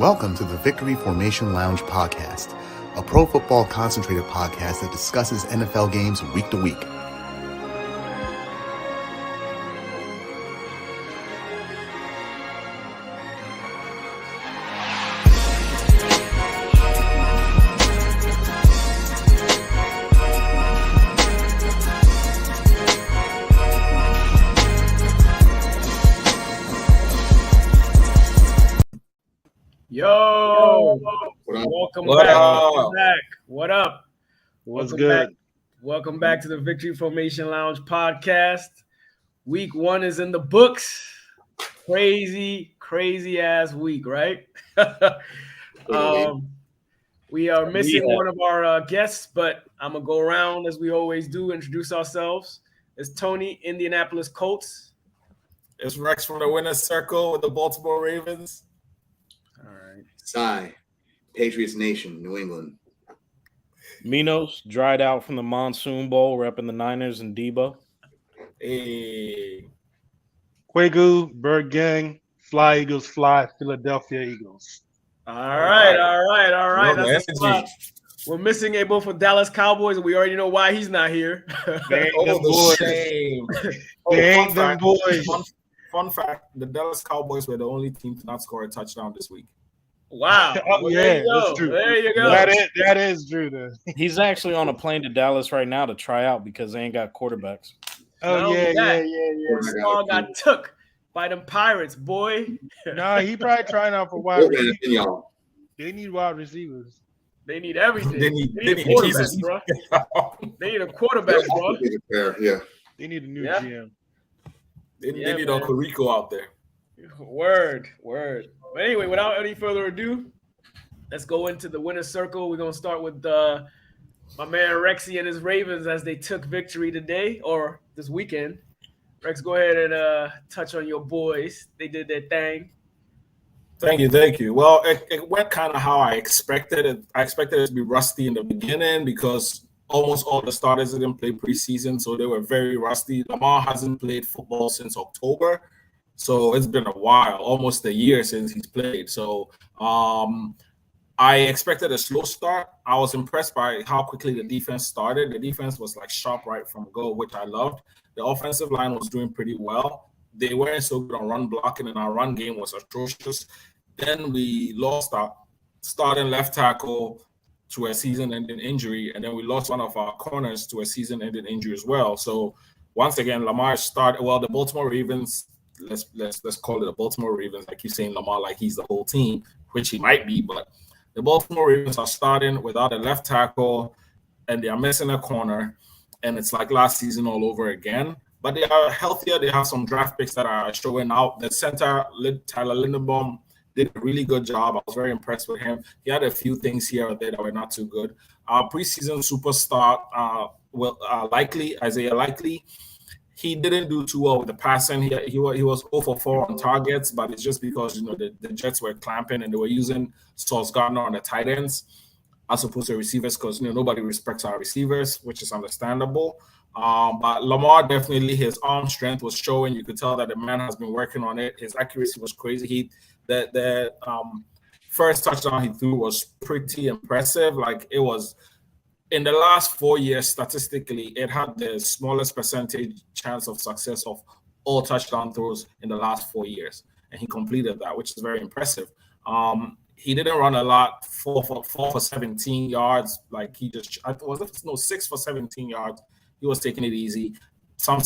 Welcome to the Victory Formation Lounge podcast, a pro football concentrated podcast that discusses NFL games week to week. Yo, welcome back. What up? What's good? Welcome back to the Victory Formation Lounge podcast. Week 1 is in the books. Crazy ass week, right? We are missing one of our guests, but I'm gonna go around as we always do, introduce ourselves. It's Tony, Indianapolis Colts. It's Rex from the Winner's Circle with the Baltimore Ravens. All right. Cy, Patriots Nation, New England. Minos, dried out from the Monsoon Bowl, repping the Niners and Debo. Hey. Quagu, Bird Gang, Fly Eagles Fly, Philadelphia Eagles. All right. That's a spot. Energy. We're missing a both for Dallas Cowboys, and we already know why he's not here. They ain't Oh, them the boys. shame. They ain't them boys. Fun fact, the Dallas Cowboys were the only team to not score a touchdown this week. Wow. Oh, Well, yeah, there you that's go. true. There you go. That is true, then. He's actually on a plane to Dallas right now to try out because they ain't got quarterbacks. Oh, Not yeah. only This ball got took by them Pirates, boy. Nah, he probably trying out for wide Look at receivers. it, y'all. They need wide receivers. They need everything. They They need need a quarterback, Jesus. bro. They need a quarterback, bro. Yeah. They need a new Yeah. GM. They Yeah, need man. Uncle Rico out there. Word. But anyway, without any further ado, let's go into the winner's circle. We're gonna start with my man Rexy and his Ravens as they took victory today or this weekend. Rex, go ahead and touch on your boys. They did their thing. Thank you. Well, it went kind of how I expected it. I expected it to be rusty in the beginning because almost all the starters didn't play preseason, so they were very rusty. Lamar hasn't played football since October, so it's been a while, almost a year since he's played. So I expected a slow start. I was impressed by how quickly the defense started. The defense was like sharp right from go, which I loved. The offensive line was doing pretty well. They weren't so good on run blocking, and our run game was atrocious. Then we lost our starting left tackle to a season-ending injury, and then we lost one of our corners to a season-ending injury as well. So once again, Lamar started. Well, the Baltimore Ravens. Let's call it the Baltimore Ravens. I keep saying Lamar like he's the whole team, which he might be, but the Baltimore Ravens are starting without a left tackle, and they are missing a corner, and it's like last season all over again. But they are healthier. They have some draft picks that are showing out. The center, Tyler Linderbaum, did a really good job. I was very impressed with him. He had a few things here or there that were not too good. Our preseason superstar, Isaiah Likely, he didn't do too well with the passing. He was 0 for 4 on targets, but it's just because the Jets were clamping and they were using Sauce Gardner on the tight ends as opposed to receivers because nobody respects our receivers, which is understandable. But Lamar definitely, his arm strength was showing. You could tell that the man has been working on it. His accuracy was crazy. The first touchdown he threw was pretty impressive. Like it was in the last 4 years, statistically, it had the smallest percentage chance of success of all touchdown throws in the last 4 years, and he completed that, which is very impressive. He didn't run a lot, 4 for 17 yards. Like he just, 6 for 17 yards. He was taking it easy. Some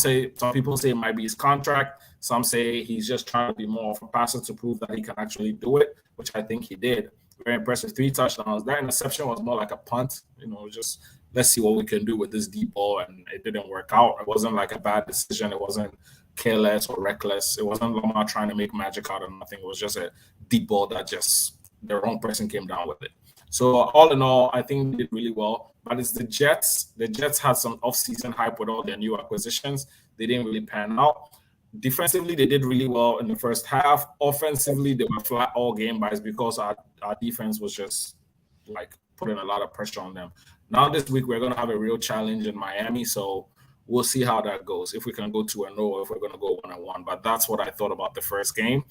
people say it might be his contract. Some say he's just trying to be more of a passer to prove that he can actually do it, which I think he did. Very impressive. 3 touchdowns. That interception was more like a punt. Just let's see what we can do with this deep ball, and it didn't work out. It wasn't like a bad decision. It wasn't careless or reckless. It wasn't Lamar trying to make magic out of nothing. It was just a deep ball that just the wrong person came down with it. So all in all, I think they did really well. But it's the Jets. The Jets had some off-season hype with all their new acquisitions. They didn't really pan out. Defensively, they did really well in the first half. Offensively, they were flat all game, but it's because our defense was just like putting a lot of pressure on them. Now this week, we're going to have a real challenge in Miami, so we'll see how that goes. If we can go 2-0, or if we're going to go 1-1. But that's what I thought about the first game.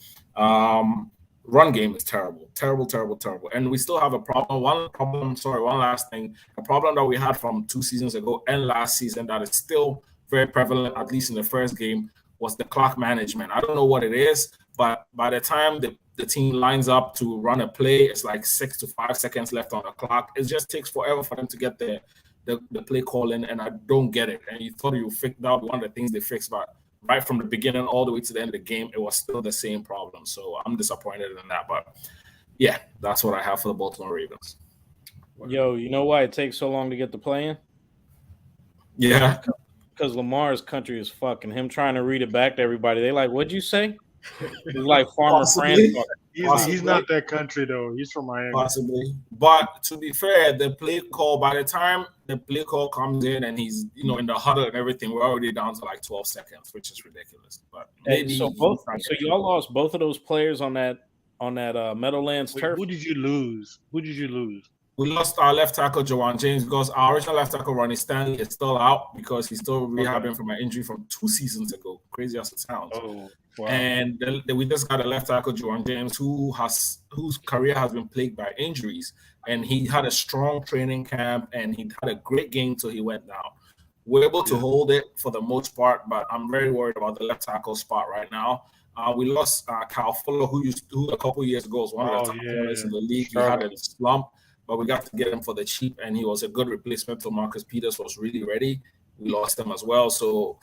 run game is terrible, terrible, terrible, terrible. And we still have a problem. One last thing. A problem that we had from 2 seasons ago and last season that is still very prevalent, at least in the first game, was the clock management. I don't know what it is, but by the time the team lines up to run a play, it's like 6 to 5 seconds left on the clock. It just takes forever for them to get the play call in, and I don't get it. And you thought you fixed that one of the things they fixed, but right from the beginning all the way to the end of the game, it was still the same problem. So I'm disappointed in that. But yeah, that's what I have for the Baltimore Ravens. Yo, you know why it takes so long to get the play in? Yeah. Because Lamar's country is fucking him trying to read it back to everybody. They like, what'd you say? He's like Farmer Possibly. France. He's not that country though. He's from Miami. Possibly. But to be fair, the play call, by the time the play call comes in and he's, in the huddle and everything, we're already down to like 12 seconds, which is ridiculous. But maybe so y'all lost both of those players on that Meadowlands turf. Who did you lose? We lost our left tackle, Jawan James, because our original left tackle, Ronnie Stanley, is still out because he's still rehabbing from an injury from 2 seasons ago. Crazy as it sounds. Oh, wow. And we just got a left tackle, Jawan James, whose career has been plagued by injuries. And he had a strong training camp, and he had a great game till he went down. We're able to hold it for the most part, but I'm very worried about the left tackle spot right now. We lost Kyle Fuller, who a couple years ago was one of the top players in the league. He had a slump, but we got to get him for the cheap, and he was a good replacement till Marcus Peters was really ready. We lost him as well. So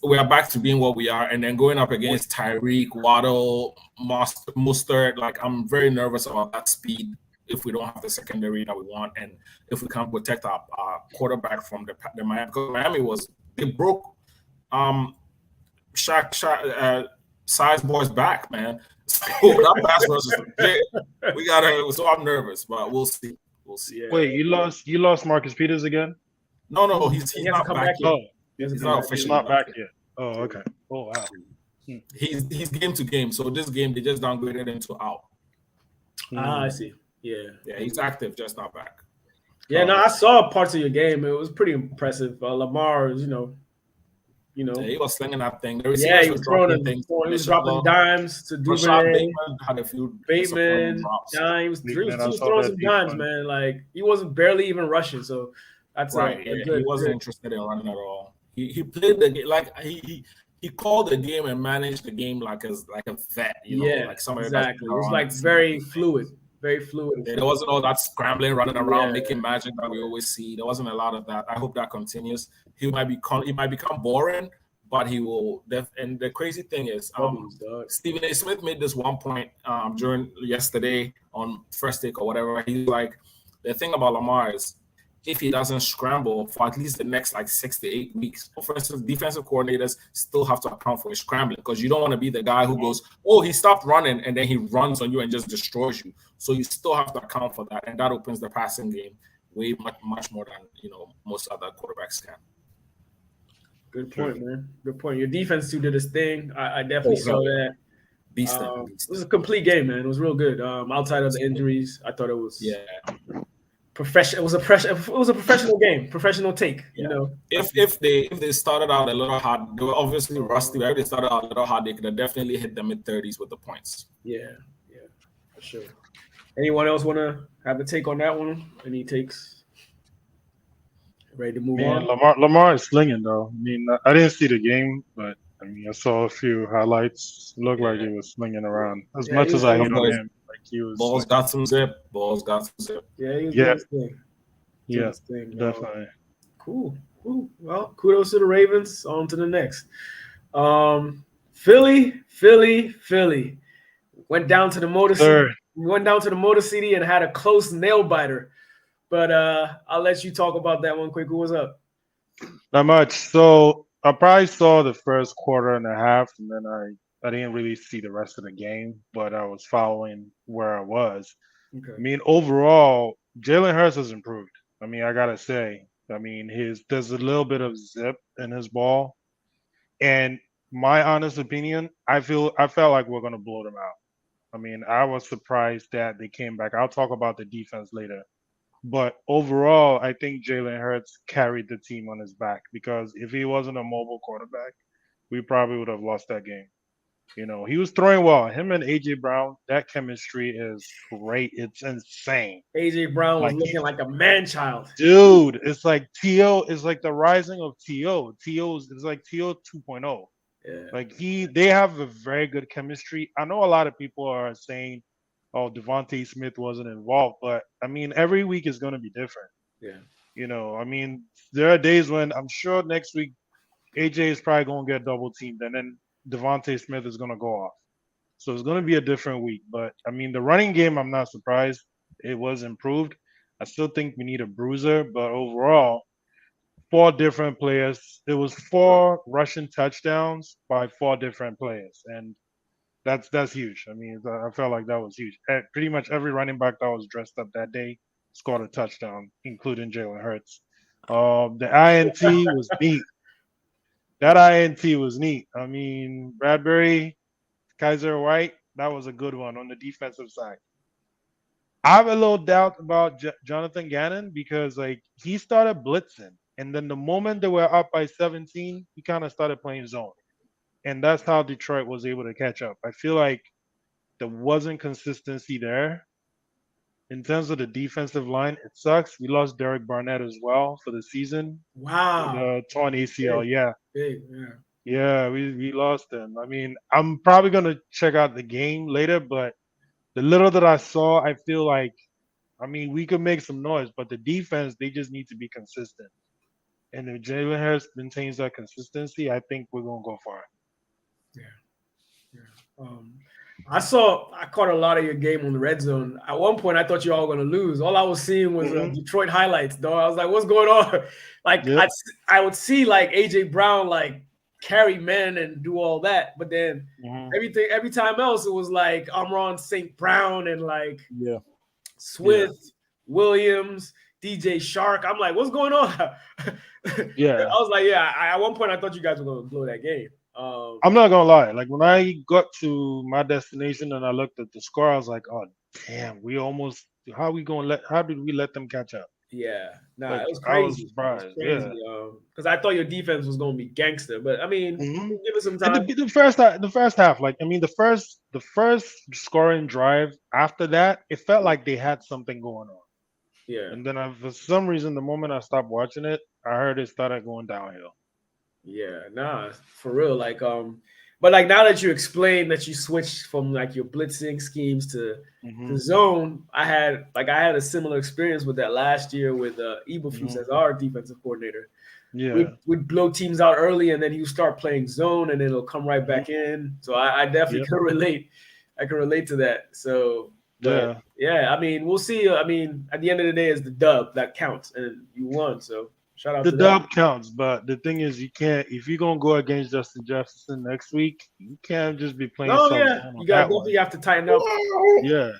we are back to being what we are, and then going up against Tyreek, Waddle, Mustard. Like, I'm very nervous about that speed if we don't have the secondary that we want, and if we can't protect our quarterback from the Miami. Because Miami they broke Size Boy's back, man. So that pass rush is legit. So I'm nervous, but we'll see. Yeah. Wait, you lost Marcus Peters again? No, he's not back yet. Oh, He's not officially back yet. Oh, okay. Oh, wow. He's game to game. So this game they just downgraded him to out. I see. Yeah, he's active, just not back. Yeah, no, I saw parts of your game. It was pretty impressive. Lamar, Yeah, he was slinging that thing. He was throwing things. He was dropping dimes to Duvernay. Had a few Bateman, dimes. He was throwing some dimes, man. Like, he wasn't barely even rushing. So that's right. He wasn't interested in running at all. He played the game like he called the game and managed the game like a vet. Like somebody exactly. It was like very fluid. Very fluid. There wasn't all that scrambling, running around, making magic that we always see. There wasn't a lot of that. I hope that continues. He might become boring, but he will. And the crazy thing is, Stephen A. Smith made this one point during yesterday on First Take or whatever. He's like, the thing about Lamar is, if he doesn't scramble for at least the next 6 to 8 weeks, defensive coordinators still have to account for his scrambling, because you don't want to be the guy who goes, oh, he stopped running, and then he runs on you and just destroys you. So you still have to account for that, and that opens the passing game way much more than most other quarterbacks can. Good point, man. Good point. Your defense too did his thing. I definitely saw that. Beast. It was a complete game, man. It was real good. Outside of the injuries, I thought it was professional. It was a professional game, professional take. If they started out a little hard, they were obviously rusty. If they started out a little hard, they could have definitely hit the mid-30s with the points. Yeah, for sure. Anyone else want to have a take on that one? Any takes? Ready to move on? Lamar is slinging though. I mean, I didn't see the game, but I mean, I saw a few highlights. It looked like he was slinging around as much as I hit on him. He was balls got some zip. Yeah, he was doing his thing. Yeah, definitely. Cool. Well, kudos to the Ravens. On to the next. Philly went down to the Motor City. Went down to the Motor City and had a close nail biter. But I'll let you talk about that one quick. Who was up? Not much. So I probably saw the first quarter and a half, and then I didn't really see the rest of the game, but I was following where I was. Okay. I mean, overall, Jalen Hurts has improved. I mean, I gotta say. I mean, there's a little bit of zip in his ball, and my honest opinion, I felt like we're gonna blow them out. I mean, I was surprised that they came back. I'll talk about the defense later. But overall, I think Jalen Hurts carried the team on his back, because if he wasn't a mobile quarterback, we probably would have lost that game. You know, he was throwing well. Him and AJ Brown, that chemistry is great. It's insane. AJ Brown was Like, looking like a man child. dude, it's like T.O. is like the rising of T.O. T.O. is like T.O. 2.0. Yeah. Like they have a very good chemistry. I know a lot of people are saying, "Oh, Devontae Smith wasn't involved," but I mean, every week is going to be different. Yeah. You know, I mean, there are days when I'm sure next week AJ is probably going to get double teamed, and then Devontae Smith is going to go off. So it's going to be a different week. But I mean, the running game, I'm not surprised. It was improved. I still think we need a bruiser, but overall, 4 different players. It was 4 rushing touchdowns by 4 different players, and that's huge. I mean, I felt like that was huge. Pretty much every running back that was dressed up that day scored a touchdown, including Jalen Hurts. The INT was neat. That INT was neat. I mean, Bradbury, Kaiser White, that was a good one on the defensive side. I have a little doubt about Jonathan Gannon because like he started blitzing, and then the moment they were up by 17, he kind of started playing zone, and that's how Detroit was able to catch up. I feel like there wasn't consistency there in terms of the defensive line. It sucks. We lost Derek Barnett as well for the season. Wow. The torn ACL. Yeah. Big, yeah. Yeah, we lost him. I mean, I'm probably gonna check out the game later, but the little that I saw, I feel like, I mean, we could make some noise, but the defense, they just need to be consistent. And if Jalen Hurts maintains that consistency, I think we're gonna go far. I caught a lot of your game on the red zone. At one point, I thought you all were going to lose. All I was seeing was Detroit highlights, though. I was like, what's going on? Like, yep. I would see, like, A.J. Brown, like, carry men and do all that. But then every time else, it was, like, Amon St. Brown and, like, Swift, Williams, DJ Shark. I'm like, what's going on? Yeah. I was like, at one point, I thought you guys were going to blow that game. I'm not gonna lie. Like when I got to my destination and I looked at the score, I was like, "Oh, damn! How did we let them catch up?" Yeah, like, it was crazy. I was surprised. Yeah, because I thought your defense was gonna be gangster, but I mean, give it some time. The first half, like I mean, the first scoring drive. After that, it felt like they had something going on. Yeah, and then for some reason, the moment I stopped watching it, I heard it started going downhill. Yeah, for real. Like, but like now that you explained that you switched from like your blitzing schemes to the zone, I had a similar experience with that last year with Eberflus as our defensive coordinator. Yeah, we'd blow teams out early, and then you start playing zone, and then it'll come right back in. So I definitely can relate. I can relate to that. So yeah. I mean, we'll see. I mean, at the end of the day, it's the dub that counts, and you won. So. Shout out the to dub that. counts, but the thing is, you can't. If you're gonna go against Justin Jefferson next week, you can't just be playing. Oh yeah, you definitely have to tighten up. Yeah,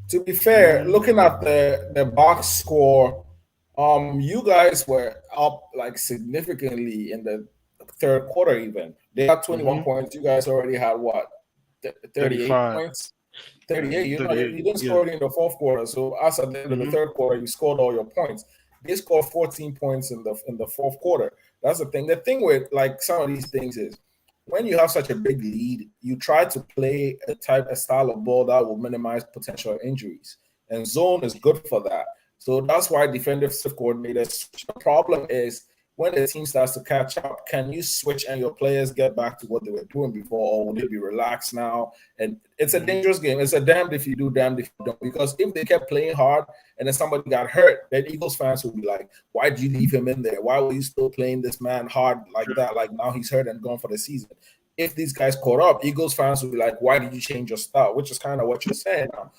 To be fair, looking at the box score, you guys were up like significantly in the third quarter. Even they had 21 points. You guys already had what 38 points. 38. You didn't score it in the fourth quarter. So as at the end of the third quarter, you scored all your points. They scored 14 points in the fourth quarter. That's the thing. The thing with like some of these things is when you have such a big lead, you try to play a style of ball that will minimize potential injuries. And zone is good for that. So that's why defensive coordinators. The problem is when the team starts to catch up, can you switch and your players get back to what they were doing before, or will they be relaxed now? And it's a dangerous game. It's a damned if you do, damned if you don't. Because if they kept playing hard and then somebody got hurt, then Eagles fans will be like, why did you leave him in there? Why were you still playing this man hard like that? Like now he's hurt and gone for the season. If these guys caught up, Eagles fans will be like, why did you change your style? Which is kind of what you're saying now.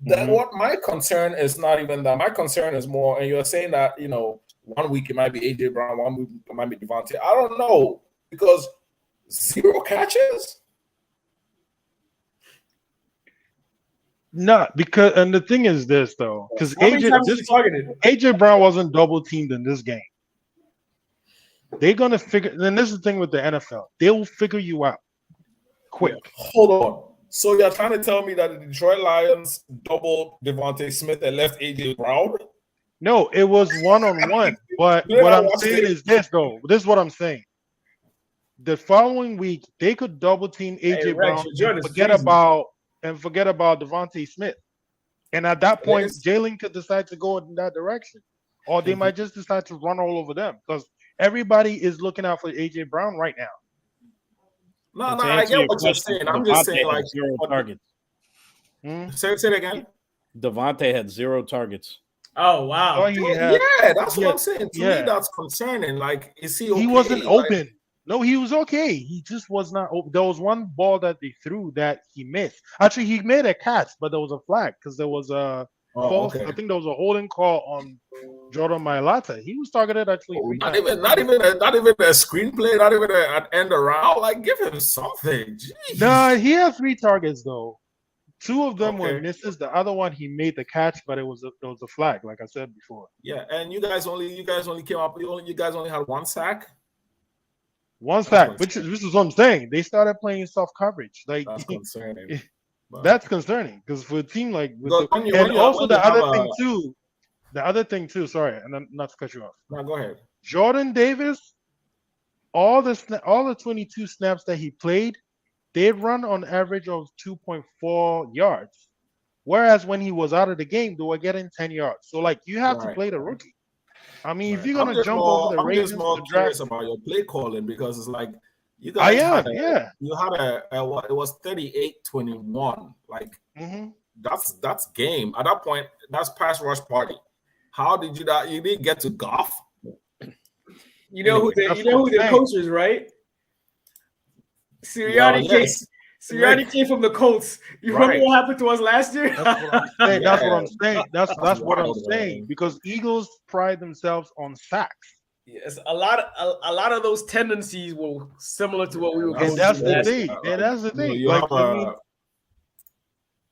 Then what my concern is not even that. My concern is more, and you're saying that, 1 week it might be AJ Brown, 1 week it might be Devontae. I don't know, because 0 catches? No, because and the thing is this though, because AJ Brown wasn't double teamed in this game. They're gonna figure. Then this is the thing with the NFL, they will figure you out quick. Yeah. Hold on. So you're trying to tell me that the Detroit Lions doubled Devontae Smith and left AJ Brown? No, it was 1-on-1. But what I'm saying is this, though. This is what I'm saying. the following week they could double team AJ Hey, Rex, Brown your joint and is forget freezing. about Devontae Smith. And at that point, is. Jalen could decide to go in that direction, or they Mhm. might just decide to run all over them because everybody is looking out for AJ Brown right now. No, And no, to I answer get your what you're question, saying. I'm just Devontae saying, like, had 0 targets. Hmm? say it again. Devontae had 0 targets. Oh Oh, wow. he had, Yeah, that's yeah, what I'm saying. To me, yeah. that's concerning. Like, is he okay? He wasn't Like, open. No, he was okay. He just was not open. There was one ball that they threw that he missed. Actually, he made a catch, but there was a flag because there was a false. okay. I think there was a holding call on Jordan Mailata. He was targeted actually Oh, 3 not times. even a screenplay, not even an end around. Like, give him something. Jeez. No, he had 3 targets though. 2 of them were Okay. misses. The other one he made the catch, but it was a flag, like I said before. Yeah, and you guys only came up. You guys only had 1 sack. One That's sack, concerning. which is what I'm saying. They started playing soft coverage. Like That's concerning. But- that's concerning because for a team like with Because the, when you- and when you- also when the you have other a- thing too, the other thing too. Sorry, and I'm not to cut you off. No, go ahead. Jordan Davis, all the 22 snaps that he played, they run on average of 2.4 yards. Whereas when he was out of the game, they were getting 10 yards. So like you have to Right. play the rookie. I mean, if Right. you're gonna jump over the I'm Ravens just more to curious draft, about your play calling because it's like you I guys am, had yeah. you had a what it was 38-21. Like Hmm. that's game. At that point, that's pass rush party. How did you that you didn't get to Goff? You know who That's you know what who I'm their saying. coach is, right? Well, yes. Sirianni came from the Colts. You Right. remember what happened to us last year? That's what I'm saying. That's what I'm Yeah. saying. That's what I'm wild, saying man. because Eagles pride themselves on sacks. Yes, a lot of those tendencies were similar to what we were going And that's through the last thing. year. And that's the thing. You Like, have I mean,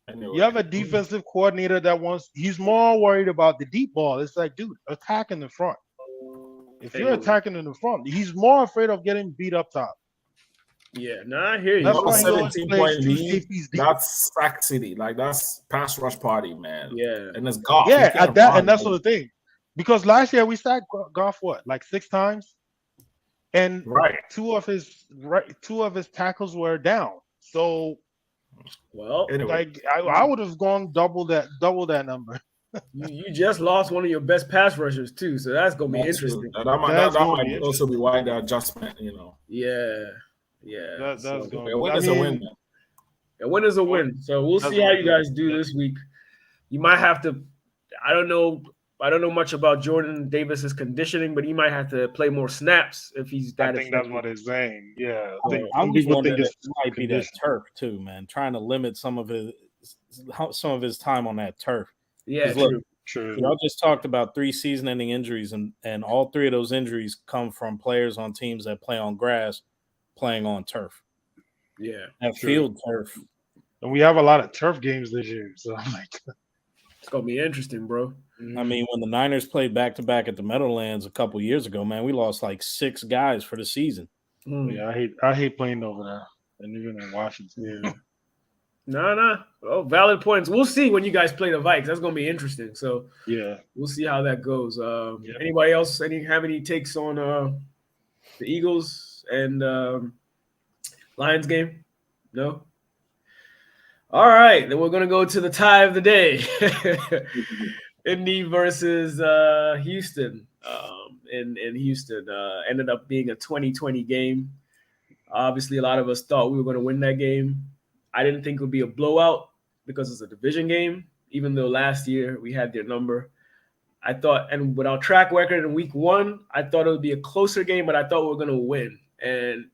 anyway. you have a defensive coordinator that he's more worried about the deep ball. It's like, dude, attack in the front. If you're attacking in the front, he's more afraid of getting beat up top. Yeah, I hear you. That's You have a why he always 17-point plays 2 lead. safeties deep. That's sack city. Like that's pass rush party, man. Yeah. And it's Goff. Yeah, He can't at that, run. and that's Like, what the thing. Because last year we sacked Goff like 6 times, and right. two of his tackles were down. So Well, Anyway, like I would have gone double that number. you just lost one of your best pass rushers too, so that's gonna be that's true. interesting. That That's gonna might be also be why the adjustment, you know. Yeah. That's So, going. A win I is a mean, win. a win is a win. So we'll That's see how what you it guys do this week. You might have to. I don't know much about Jordan Davis's conditioning, but he might have to play more snaps if he's I that. think that's what they're saying. Yeah, I think I'm some just people wondering think if it's it might be that condition. turf too, man. Trying to limit some of his time on that turf. Yeah, 'Cause look, true. True. Y'all just talked about 3 season-ending injuries, and all 3 of those injuries come from players on teams that play on grass, playing on turf. Yeah, That True. field turf. And we have a lot of turf games this year, so like, it's gonna be interesting, bro. I mean, when the Niners played back-to-back at the Meadowlands a couple years ago, man, we lost like 6 guys for the season. yeah, I hate playing over there, and even in Washington. Yeah. No. Oh, valid points. We'll see when you guys play the Vikes. That's gonna be interesting. So Yeah. we'll see how that goes. Yeah. Anybody else have any takes on the Eagles and Lions game? No. All right, then we're gonna go to the tie of the day. Indy versus Houston. In Houston, ended up being a 2020 game. Obviously, a lot of us thought we were going to win that game. I didn't think it would be a blowout because it's a division game, even though last year we had their number. I thought, and with our track record in week 1, I thought it would be a closer game, but I thought we were going to win. And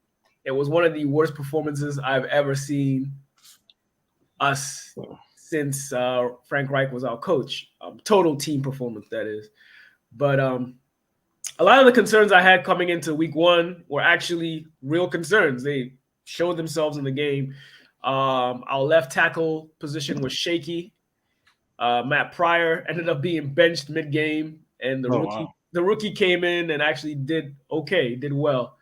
it was one of the worst performances I've ever seen us since Frank Reich was our coach. Total team performance, that is. But a lot of the concerns I had coming into week 1 were actually real concerns. They showed themselves in the game. Our left tackle position was shaky. Matt Pryor ended up being benched mid-game, and the rookie came in and actually did well.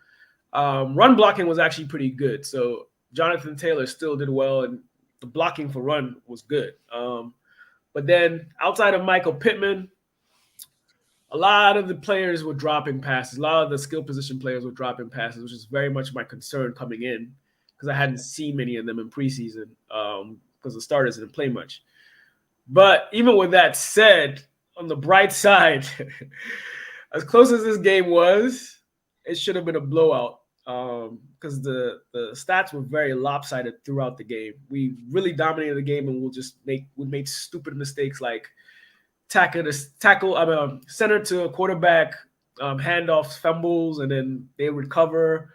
Run blocking was actually pretty good. So Jonathan Taylor still did well, and the blocking for run was good. But then outside of Michael Pittman, a lot of the players were dropping passes. A lot of the skill position players were dropping passes, which is very much my concern coming in because I hadn't seen many of them in preseason because the starters didn't play much. But even with that said, on the bright side, as close as this game was, it should have been a blowout because the stats were very lopsided throughout the game. We really dominated the game, and we made stupid mistakes like center to quarterback, handoffs, fumbles, and then they recover.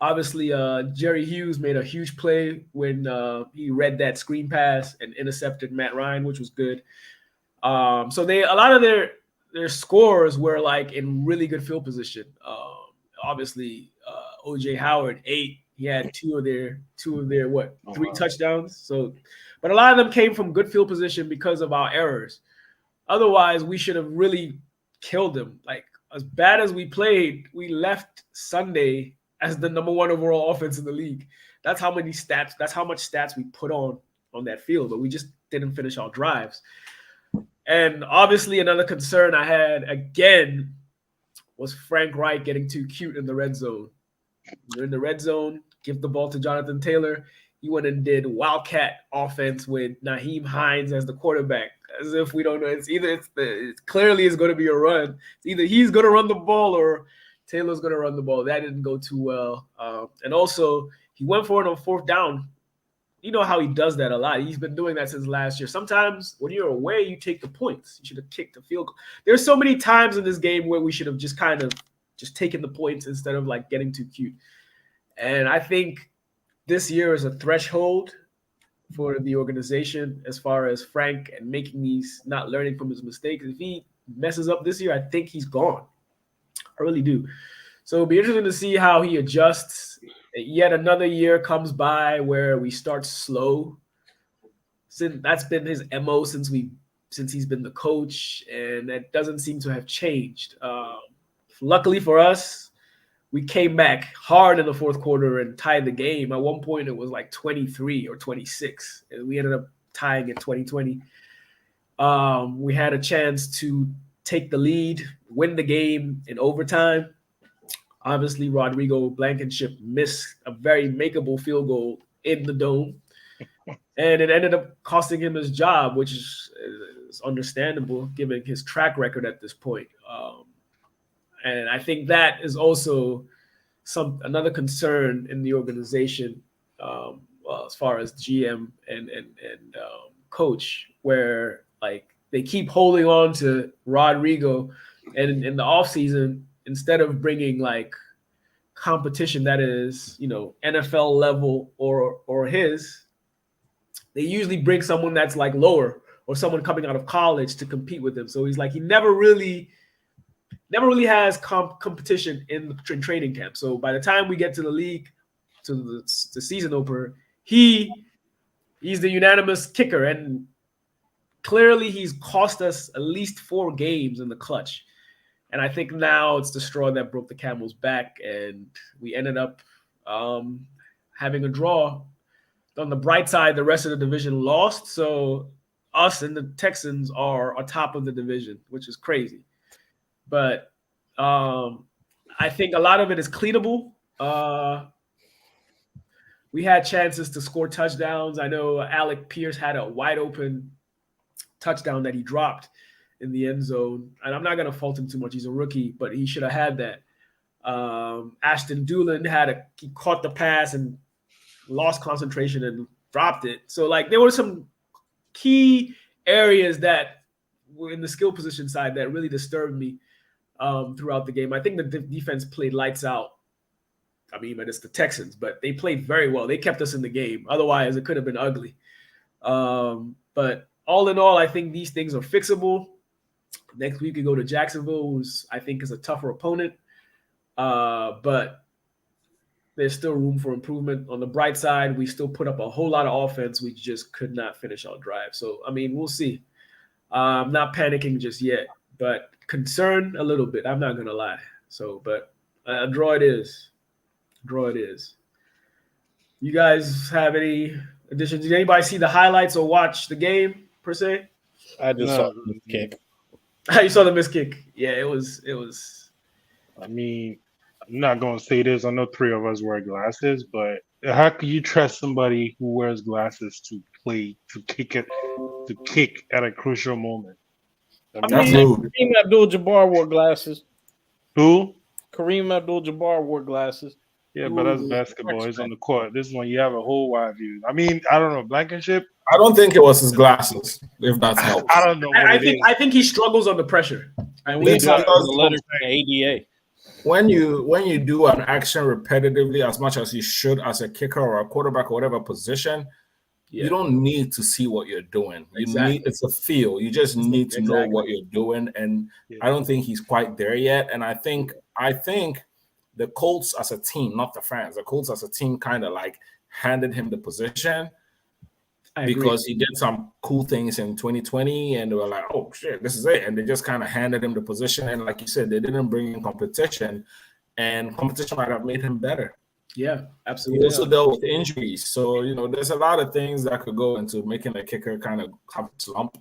Obviously, Jerry Hughes made a huge play when he read that screen pass and intercepted Matt Ryan, which was good. So a lot of their scores were like in really good field position. Obviously, OJ Howard 8. He had two of their three touchdowns. So, but a lot of them came from good field position because of our errors. Otherwise, we should have really killed them. Like as bad as we played, we left Sunday as the number 1 overall offense in the league. That's how much stats we put on that field, but we just didn't finish our drives. And obviously another concern I had again was Frank Reich getting too cute in the red zone. You're in the red zone, give the ball to Jonathan Taylor. He went and did Wildcat offense with Nyheim Hines as the quarterback, as if we don't know. It clearly is going to be a run. It's either he's going to run the ball or Taylor's going to run the ball. That didn't go too well. And also, he went for it on 4th down. You know how he does that a lot. He's been doing that since last year. Sometimes when you're away, you take the points. You should have kicked the field goal. There's so many times in this game where we should have just kind of just taken the points instead of like getting too cute. And I think this year is a threshold for the organization as far as Frank and not learning from his mistakes. If he messes up this year, I think he's gone. I really do. So it'll be interesting to see how he adjusts. Yet another year comes by where we start slow. Since that's been his MO since he's been the coach, and that doesn't seem to have changed. Luckily for us, we came back hard in the 4th quarter and tied the game. At one point, it was like 23 or 26, and we ended up tying at 2020. We had a chance to take the lead, win the game in overtime. Obviously, Rodrigo Blankenship missed a very makeable field goal in the dome, and it ended up costing him his job, which is understandable given his track record at this point. And I think that is also another concern in the organization as far as GM and coach, where like they keep holding on to Rodrigo, and in the offseason, instead of bringing like competition that is, NFL level or his, they usually bring someone that's like lower or someone coming out of college to compete with him. So he's like, he never really has competition in training camp. So by the time we get to the league, to the season opener, he's the unanimous kicker. And clearly he's cost us at least 4 games in the clutch. And I think now it's the straw that broke the camel's back, and we ended up having a draw. On the bright side, the rest of the division lost, so us and the Texans are on top of the division, which is crazy. But I think a lot of it is cleanable. We had chances to score touchdowns. I know Alec Pierce had a wide open touchdown that he dropped in the end zone, and I'm not going to fault him too much. He's a rookie, but he should have had that. Ashton Dulin he caught the pass and lost concentration and dropped it. So like there were some key areas that were in the skill position side that really disturbed me throughout the game. I think the defense played lights out. I mean, but it's the Texans, but they played very well. They kept us in the game. Otherwise, it could have been ugly. But all in all, I think these things are fixable. Next week we go to Jacksonville, who's I think is a tougher opponent. But there's still room for improvement. On the bright side, we still put up a whole lot of offense. We just could not finish our drive. So, I mean, we'll see. I'm not panicking just yet, but concerned a little bit. I'm not going to lie. So, but a draw it is. Draw it is. You guys have any additions? Did anybody see the highlights or watch the game, per se? I just saw the kick. You saw the missed kick. Yeah, it was. I mean, I'm not gonna say this. I know three of us wear glasses, but how can you trust somebody who wears glasses to kick at a crucial moment? I That's mean, rude. Kareem Abdul-Jabbar wore glasses. Who? Kareem Abdul-Jabbar wore glasses. Yeah, but that's basketball. He's on the court. This one, you have a whole wide view. I mean, I don't know. Blankenship, I don't think it was his glasses, if that helps. I don't know what I think he struggles under pressure. And They we do. got the letter from the ADA. When you do an action repetitively as much as you should as a kicker or a quarterback or whatever position, you don't need to see what you're doing. It's a feel. You just need to know what you're doing. And I don't think he's quite there yet. And I think the Colts as a team, not the fans, the Colts as a team kind of like handed him the position because he did some cool things in 2020 and they were like, oh shit, this is it. And they just kind of handed him the position. And like you said, they didn't bring in competition, and competition might have made him better. Yeah, He absolutely. also dealt with injuries. So, there's a lot of things that could go into making a kicker kind of have a slump.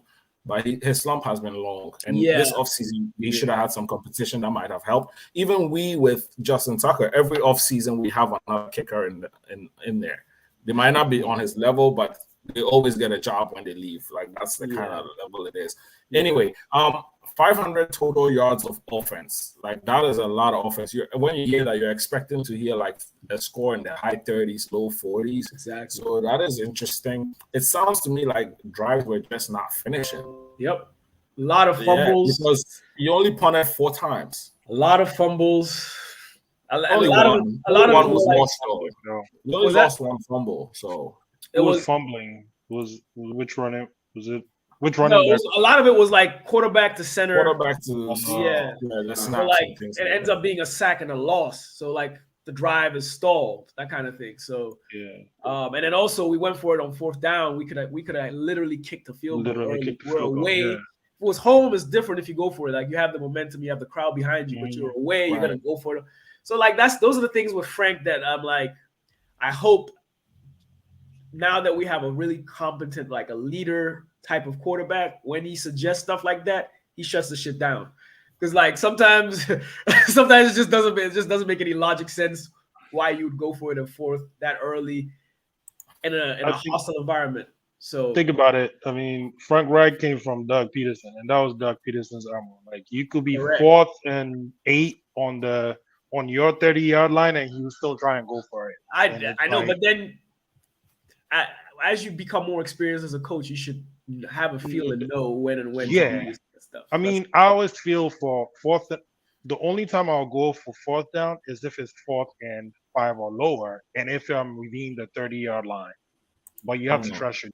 But his slump has been long. And this offseason, he should have had some competition that might have helped. Even we with Justin Tucker, every offseason we have another kicker in there. They might not be on his level, but they always get a job when they leave. Like, that's the kind of level it is. Anyway, 500 total yards of offense. Like, that is a lot of offense. When you hear that, you're expecting to hear like a score in the high 30s, low 40s. Exactly. So that is interesting. It sounds to me like drives were just not finishing. Yep. A lot of fumbles. Because you only punted 4 times. A lot of fumbles. A lot one of was like, lost though. No. You only lost one fumble, so It was fumbling. Which running was it? Which running? No, a lot of it was like quarterback to center. Quarterback to the so like it ends up being a sack and a loss. So like the drive is stalled, that kind of thing. So and then also we went for it on 4th down. We could have literally kicked the field goal. We're away. If it was home, it's different if you go for it. Like you have the momentum, you have the crowd behind you, but you're away, you're gonna go for it. So like those are the things with Frank that I'm like, I hope now that we have a really competent, like a leader type of quarterback, when he suggests stuff like that, he shuts the shit down. Because like sometimes it just doesn't make any logic sense why you would go for it in 4th that early in a hostile environment. So think about it. I mean, Frank Reich came from Doug Peterson, and that was Doug Peterson's armor. Like you could be 4th and 8 on your 30-yard line, and he would still try and go for it. I know, but then as you become more experienced as a coach, you should have a feel and know when to do this stuff. I mean, I always feel for 4th. The only time I'll go for 4th down is if it's 4th and 5 or lower, and if I'm within the 30-yard line. But you have to trust your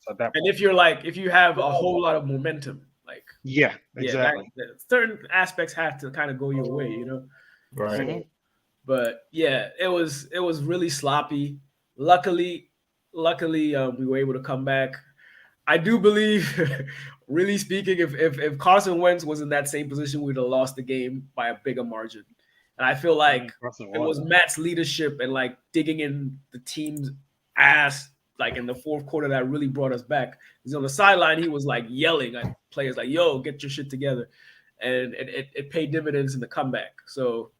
at that point. And if you have a whole lot of momentum, like exactly. Certain aspects have to kind of go your way, Right. So, but it was really sloppy. Luckily, we were able to come back. I do believe, really speaking, if Carson Wentz was in that same position, we'd have lost the game by a bigger margin. And I feel like it was Matt's leadership and like digging in the team's ass, like in the 4th quarter, that really brought us back. Because on the sideline, he was like yelling at players, like, "Yo, get your shit together," and it paid dividends in the comeback. So,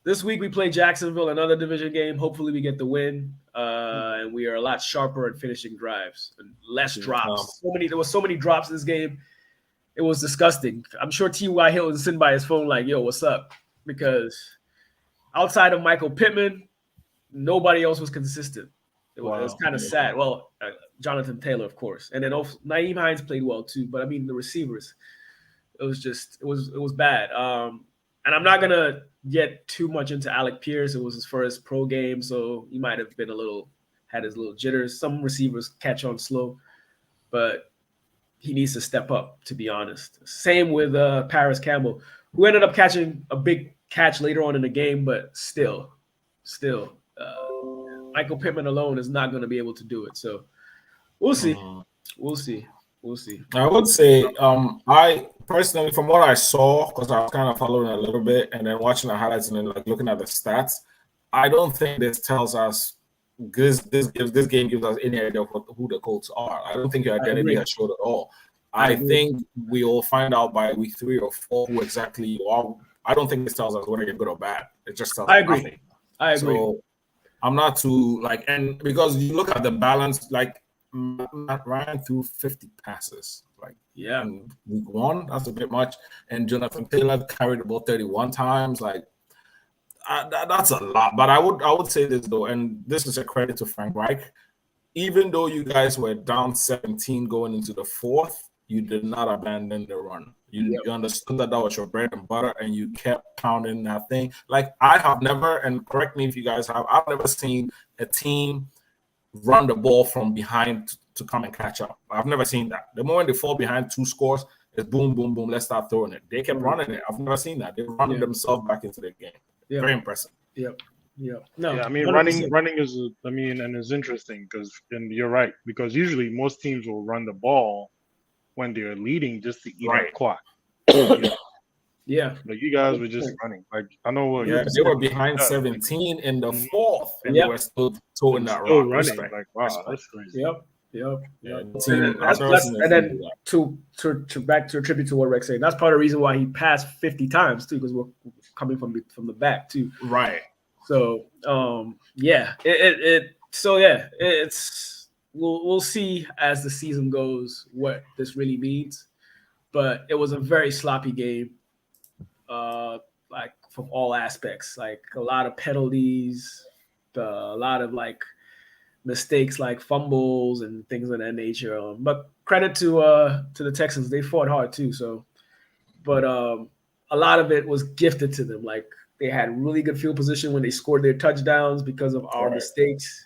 this week we play Jacksonville, another division game. Hopefully we get the win, and we are a lot sharper at finishing drives and less drops. There was so many drops this game. It was disgusting. I'm sure T.Y. Hilton's sitting by his phone like, "Yo, what's up?" Because outside of Michael Pittman, nobody else was consistent. It was kind of sad. Well, Jonathan Taylor, of course, and then Nyheim Hines played well too. But I mean, the receivers, it was bad. And I'm not gonna get too much into Alec Pierce. It was his first pro game, so he might have been had his little jitters. Some receivers catch on slow, but he needs to step up, to be honest. Same with Paris Campbell, who ended up catching a big catch later on in the game, but still, Michael Pittman alone is not going to be able to do it. So we'll see. We'll see. I would say, I personally, from what I saw, because I was kind of following a little bit and then watching the highlights and then like looking at the stats, I don't think this tells us this game gives us any idea of who the Colts are. I don't think your identity has showed at all. I think we will find out by week 3 or 4 who exactly you are. I don't think this tells us whether you're good or bad. It just tells us nothing. I agree. So I'm not too and because you look at the balance, like Matt Ryan threw 50 passes. Like in week 1, that's a bit much. And Jonathan Taylor carried the ball 31 times. Like that's a lot. But I would say this though, and this is a credit to Frank Reich. Even though you guys were down 17 going into the 4th, you did not abandon the run. You understood that was your bread and butter, and you kept pounding that thing. Like I have never, and correct me if you guys have, I've never seen a team run the ball from behind to come and catch up. I've never seen that. The moment they fall behind 2 scores, it's boom, boom, boom. Let's start throwing it. They kept running it. I've never seen that. They run themselves back into the game. Very impressive. No, I mean, 100%. running is, and it's interesting and you're right, because usually most teams will run the ball when they're leading just to eat up clock. Yeah. But you guys were just running. Like I know what. Yeah, they were behind 17 in the 4th, and they were still towing that still rock. running. Respect. Like wow, that's crazy. Yep. And then to back to attribute to what Rex said, that's part of the reason why he passed 50 times too, because we're coming from the back too. Right. So we'll see as the season goes what this really means. But it was a very sloppy game, like from all aspects, like a lot of penalties, a lot of like mistakes like fumbles and things of that nature. But credit to the Texans, they fought hard too. So, but a lot of it was gifted to them. Like they had really good field position when they scored their touchdowns because of our mistakes.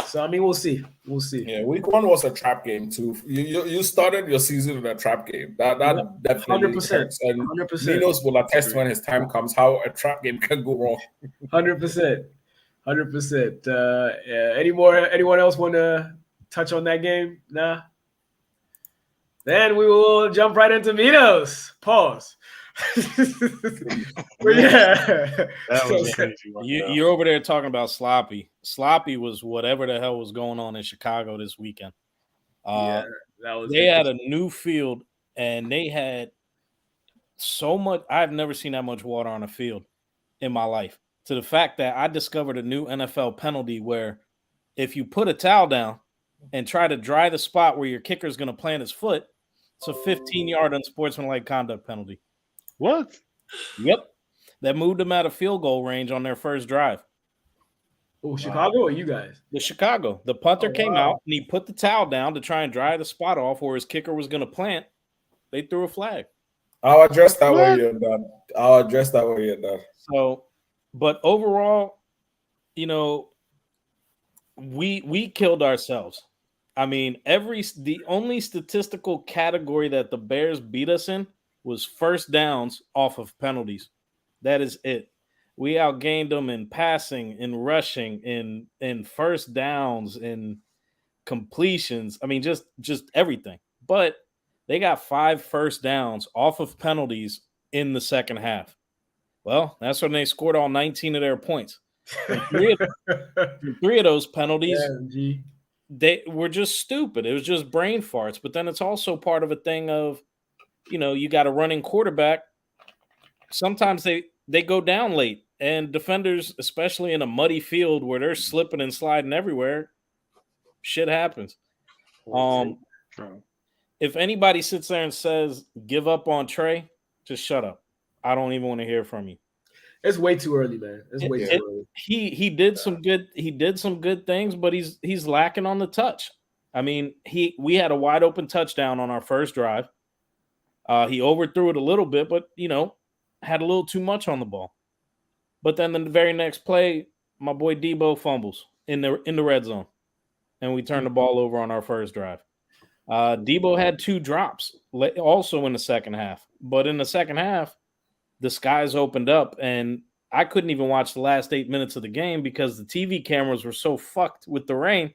So I mean, we'll see. Yeah, week 1 was a trap game too. You started your season in a trap game. That definitely 100%. hurts. And 100%. Minos will attest when his time comes how a trap game can go wrong. 100%. Anyone else want to touch on that game? Nah. Then we will jump right into Minos. Pause. But That was crazy. You're over there talking about sloppy. Sloppy was whatever the hell was going on in Chicago this weekend. That was. They had a new field, and they had so much. I've never seen that much water on a field in my life. To the fact that I discovered a new NFL penalty where if you put a towel down and try to dry the spot where your kicker is going to plant his foot, it's a 15-yard unsportsmanlike conduct penalty. What? Yep. That moved them out of field goal range on their first drive. Oh, Chicago or you guys? The Chicago. The punter came out and he put the towel down to try and dry the spot off where his kicker was going to plant. They threw a flag. I'll address that when you're done. So, but overall, we killed ourselves. I mean, the only statistical category that the Bears beat us in was first downs off of penalties. That is it. We outgained them in passing, in rushing, in first downs, in completions. I mean, just everything. But they got 5 first downs off of penalties in the second half. Well, that's when they scored all 19 of their points. And 3 of those penalties, they were just stupid. It was just brain farts. But then it's also part of a thing of, you got a running quarterback. Sometimes they go down late, and defenders, especially in a muddy field where they're slipping and sliding everywhere, shit happens. If anybody sits there and says give up on Trey, just shut up. I don't even want to hear from you. It's way too early, man. It's way too early. He did some good things, but he's lacking on the touch. I mean, we had a wide open touchdown on our first drive. He overthrew it a little bit, but had a little too much on the ball. But then the very next play, my boy Debo fumbles in the red zone, and we turned the ball over on our first drive. Debo had 2 drops also in the second half, but in the second half, the skies opened up, and I couldn't even watch the last 8 minutes of the game because the TV cameras were so fucked with the rain.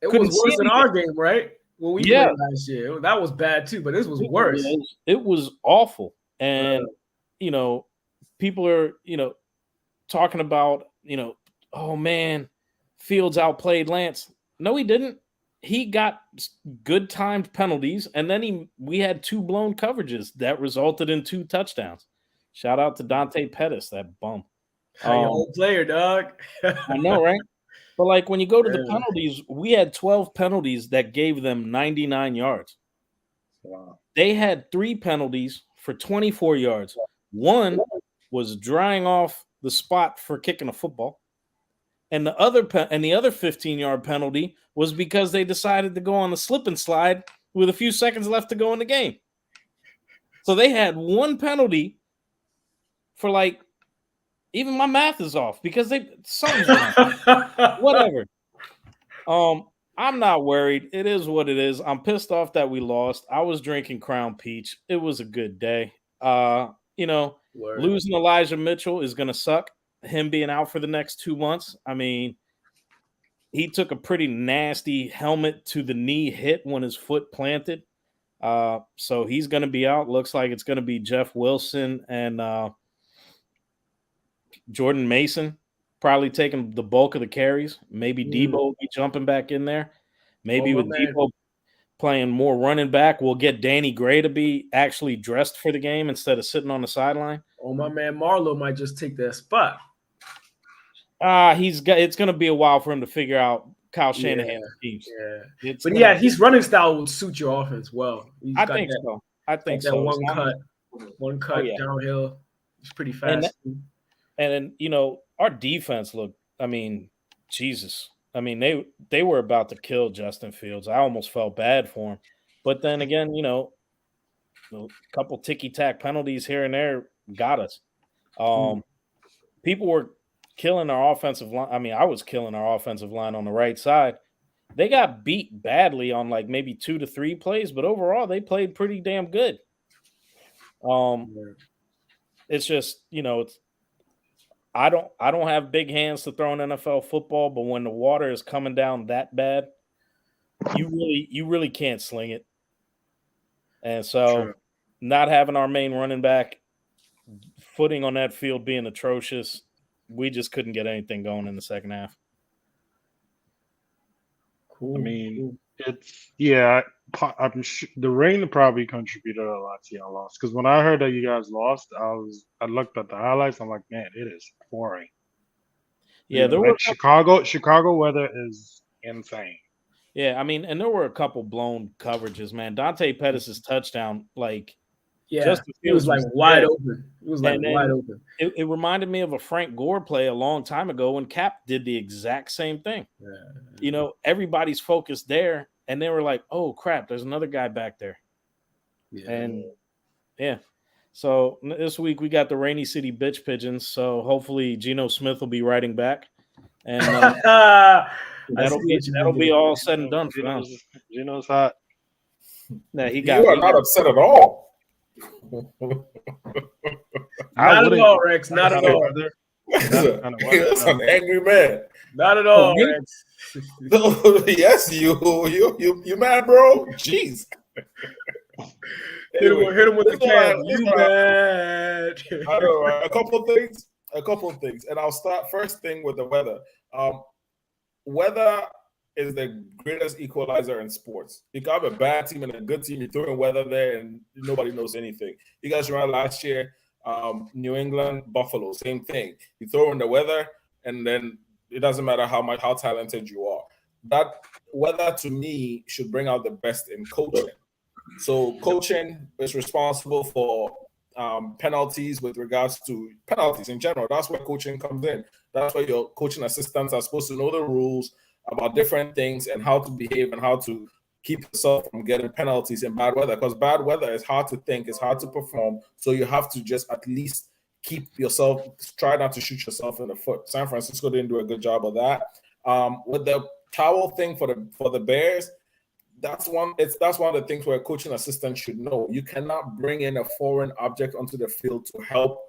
It was worse than our game, right? When we played last year, that was bad too, but this was worse. It was awful. And, people are, talking about, oh man, Fields outplayed Lance. No, he didn't. he got good timed penalties, and then we had 2 blown coverages that resulted in 2 touchdowns. Shout out to Dante Pettis, that bum. Your old player, dog. I know, right? But like when you go to the Yeah. penalties, we had 12 penalties that gave them 99 yards. Wow. They had 3 penalties for 24 yards. One was drying off the spot for kicking a football. And the other 15-yard penalty was because they decided to go on the slip and slide with a few seconds left to go in the game. So they had 1 penalty for like, even my math is off because something's wrong. Whatever. I'm not worried. It is what it is. I'm pissed off that we lost. I was drinking Crown Peach. It was a good day. Word. Losing Elijah Mitchell is going to suck. Him being out for the next 2 months. I mean, he took a pretty nasty helmet to the knee hit when his foot planted. So he's going to be out. Looks like it's going to be Jeff Wilson and Jordan Mason probably taking the bulk of the carries. Maybe Debo will be jumping back in there. Maybe with Debo playing more running back, we'll get Danny Gray to be actually dressed for the game instead of sitting on the sideline. Oh, my man Marlowe might just take that spot. It's going to be a while for him to figure out Kyle Shanahan's teams. Yeah. His running style would suit your offense well. I think so. I think so. One cut downhill. It's pretty fast. And then, our defense looked, I mean, Jesus. I mean, they were about to kill Justin Fields. I almost felt bad for him. But then again, a couple ticky-tack penalties here and there got us. People were killing our offensive line. I mean, I was killing our offensive line on the right side. They got beat badly on like maybe 2 to 3 plays, but overall they played pretty damn good. It's just, I don't have big hands to throw in NFL football, but when the water is coming down that bad, you really can't sling it. And so not having our main running back footing on that field being atrocious, we just couldn't get anything going in the second half. Cool. I mean, I'm sure the rain probably contributed a lot to y'all loss. Because when I heard that you guys lost, I looked at the highlights. I'm like, man, it is pouring. Yeah, there were Chicago weather is insane. Yeah, I mean, and there were a couple blown coverages, man. Dante Pettis' touchdown, like, it was like wide open. It was like wide open. It reminded me of a Frank Gore play a long time ago when Cap did the exact same thing. Yeah. Everybody's focused there, and they were like, "Oh crap, there's another guy back there." Yeah. And so this week we got the Rainy City Bitch Pigeons. So hopefully Geno Smith will be writing back, and that'll be all said and done for now. Geno's hot. Nah, you are not upset at all. Not at all, Rex. Not at all. That's an angry man. Not at all, Rex. Yes, you mad, bro? Jeez. Hit him with the can. You mad? I know, right? A couple of things, and I'll start first thing with the weather. Weather is the greatest equalizer in sports. You can have a bad team and a good team. You throw in weather there, and nobody knows anything. You guys remember last year, New England, Buffalo, same thing. You throw in the weather, and then it doesn't matter how talented you are. That weather, to me, should bring out the best in coaching. So coaching is responsible for penalties with regards to penalties in general. That's where coaching comes in. That's where your coaching assistants are supposed to know the rules about different things and how to behave and how to keep yourself from getting penalties in bad weather, because bad weather is hard to think, it's hard to perform. So you have to just at least keep yourself, try not to shoot yourself in the foot. San Francisco didn't do a good job of that. With the towel thing for the Bears, that's one of the things where a coaching assistant should know. You cannot bring in a foreign object onto the field to help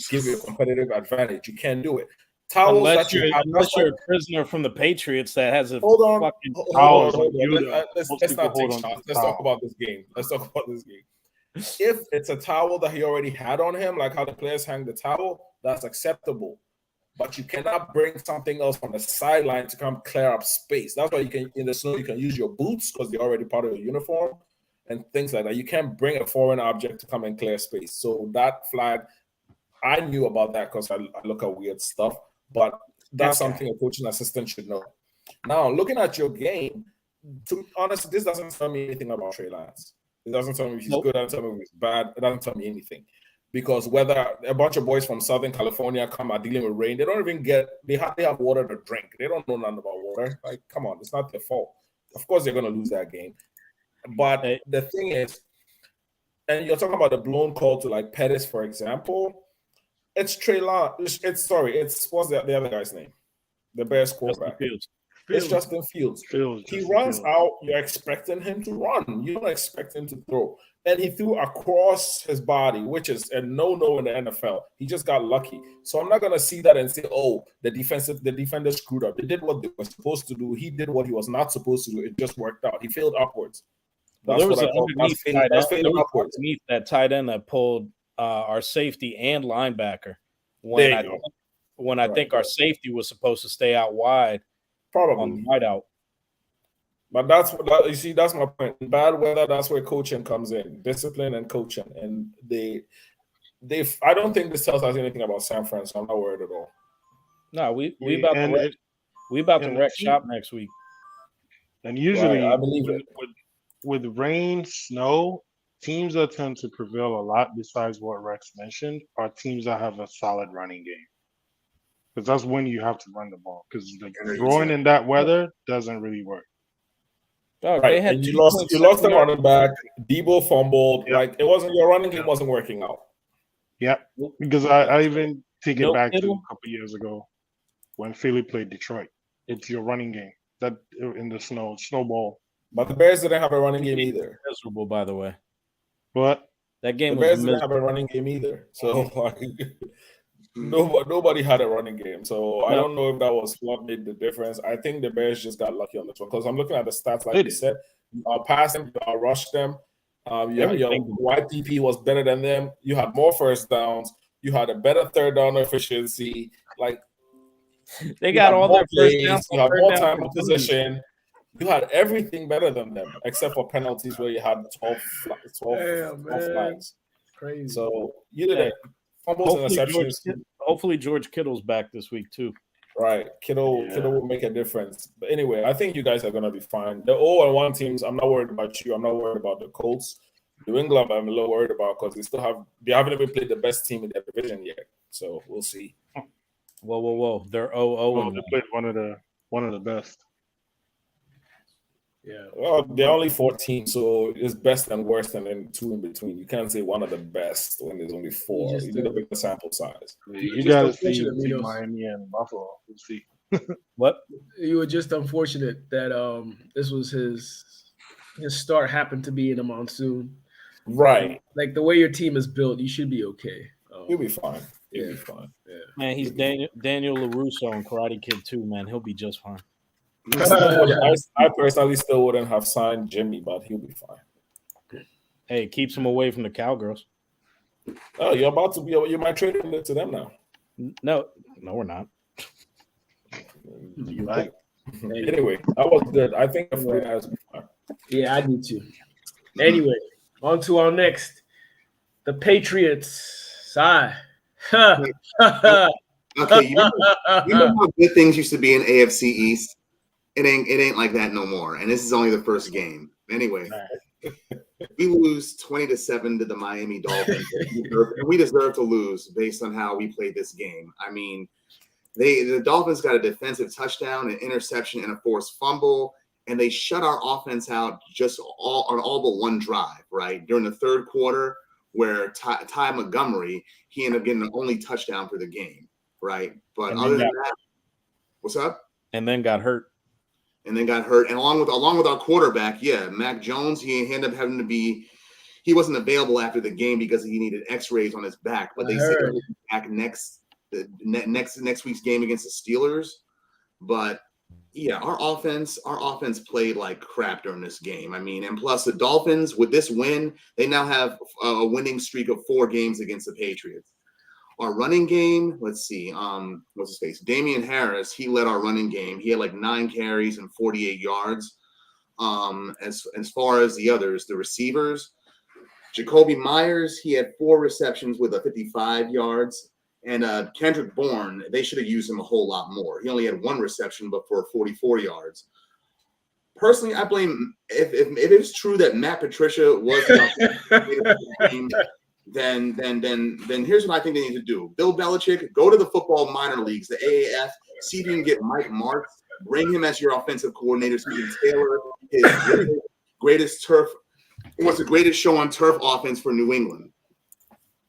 give you a competitive advantage. You can't do it. Unless you're a prisoner from the Patriots that has a hold on. Let's not take shots. Let's talk about this game. If it's a towel that he already had on him, like how the players hang the towel, that's acceptable. but you cannot bring something else on the sideline to come clear up space. That's why you can, in the snow, you can use your boots because they're already part of your uniform and things like that. You can't bring a foreign object to come and clear space. So that flag, I knew about that because I look at weird stuff, but that's something a coaching assistant should know. Now, looking at your game, to be honest, this doesn't tell me anything about Trey Lance. It doesn't tell me if he's good, it doesn't tell me if he's bad, it doesn't tell me anything. Because whether a bunch of boys from Southern California come are dealing with rain, they don't even they have water to drink. They don't know nothing about water. Like, come on, it's not their fault. Of course, they're going to lose that game. But the thing is, and you're talking about the blown call to like Pettis, for example, it's Trey Lance. What's the other guy's name? The Bears quarterback. It's Justin Fields. He runs out. You're expecting him to run. You don't expect him to throw. And he threw across his body, which is a no-no in the NFL. He just got lucky. So I'm not going to see that and say, oh, the defender screwed up. They did what they were supposed to do. He did what he was not supposed to do. It just worked out. He failed upwards. That's what I call underneath that tight end that pulled our safety and linebacker. When I think our safety was supposed to stay out wide. Probably on wide out. But that's my point. In bad weather, that's where coaching comes in, discipline and coaching. And I don't think this tells us anything about San Fran, so I'm not worried at all. No, we about to wreck shop next week. And usually, I believe with rain, snow, teams that tend to prevail a lot, besides what Rex mentioned, are teams that have a solid running game. Because that's when you have to run the ball. Because throwing in that weather doesn't really work. Dog, right. And you lost the running back. Debo fumbled. Yep. Like your running game wasn't working out. Yeah, because I even take it back to a couple years ago when Philly played Detroit. It's your running game that in the snowball. But the Bears didn't have a running game either. Miserable, by the way. But that game the Bears didn't have a running game either. So nobody had a running game. So I don't know if that was what made the difference. I think the Bears just got lucky on this one because I'm looking at the stats like you said. Pass them, rush them. Your YPP was better than them. You had more first downs. You had a better third down efficiency. Like they got all their first downs. You had more time of possession. You had everything better than them, except for penalties where you had 12 flags. Crazy. So you did it. Fumbles and interceptions. Hopefully George Kittle's back this week too. Right. Kittle will make a difference. But anyway, I think you guys are going to be fine. The 0-1 teams, I'm not worried about you. I'm not worried about the Colts. New England, I'm a little worried about because they haven't even played the best team in their division yet. So we'll see. Whoa. They're 0-0. They played one of the best. Yeah. Well, they're only 14, so it's best and worst, and then two in between. You can't say one of the best when there's only 4. You need a bigger sample size. You got to see Miami and Buffalo. We'll see. What? You were just unfortunate that this was his start happened to be in a monsoon. Right. Like the way your team is built, you should be okay. He'll be fine. He'll be fine. Yeah. Man, he's Daniel LaRusso and Karate Kid too, man. He'll be just fine. I personally still wouldn't have signed Jimmy, but he'll be fine. Hey, it keeps him away from the Cowgirls. Oh, you might trade him to them now. No, we're not. You might. Anyway, that was good. I think the 49ers will be fine. Yeah, I do too. Anyway, on to our next. The Patriots. Okay, you know how good things used to be in AFC East? It ain't like that no more. And this is only the first game. Anyway, we lose 20-7 to the Miami Dolphins. We deserve to lose based on how we played this game. I mean, the Dolphins got a defensive touchdown, an interception, and a forced fumble, and they shut our offense out on all but one drive, right? During the third quarter, where Ty Montgomery, he ended up getting the only touchdown for the game, right? But other than that, what's up? And then got hurt. And along with our quarterback, Mac Jones, he ended up having to be. He wasn't available after the game because he needed X-rays on his back. But they said he'll be back next week's game against the Steelers. But yeah, our offense played like crap during this game. I mean, and plus the Dolphins with this win, they now have a winning streak of 4 games against the Patriots. Our running game, let's see, what's his face? Damian Harris, he led our running game. He had like 9 carries and 48 yards. As far as the others, the receivers, Jacoby Myers, he had 4 receptions with 55 yards. And Kendrick Bourne, they should have used him a whole lot more. He only had 1 reception, but for 44 yards. Personally, I blame if it's true that Matt Patricia was the game, then here's what I think they need to do. Bill Belichick, go to the football minor leagues, the AAF, see if you can get Mike Martz, bring him as your offensive coordinator so you can tailor his greatest turf. What's the greatest show on turf offense for New England?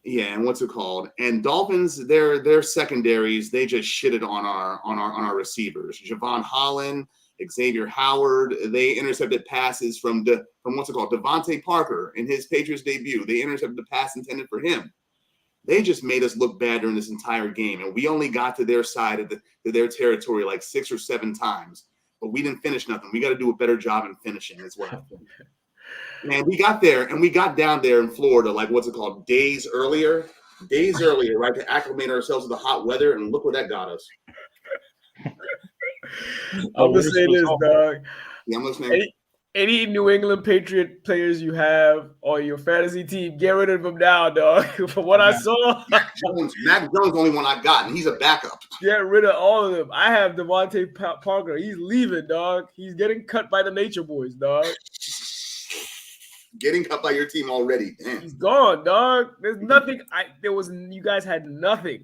Yeah, and what's it called? And Dolphins, their secondaries, they just shitted on our receivers. Javon Holland, Xavier Howard, they intercepted passes from what's it called? Devontae Parker in his Patriots debut. They intercepted the pass intended for him. They just made us look bad during this entire game, and we only got to their side of their territory like 6 or 7 times, but we didn't finish nothing. We got to do a better job in finishing. Is what I think. Man, we got there, and we got down there in Florida, like what's it called? Days earlier, right, to acclimate ourselves to the hot weather, and look where that got us. I'm gonna say this, dog. Yeah, I'm listening. Any New England Patriot players you have on your fantasy team, get rid of them now, dog. From what I saw, Mac Jones is the only one I got, and he's a backup. Get rid of all of them. I have Devontae Parker. He's leaving, dog. He's getting cut by the Nature Boys, dog. Getting cut by your team already. Damn. He's gone, dog. There's nothing. You guys had nothing.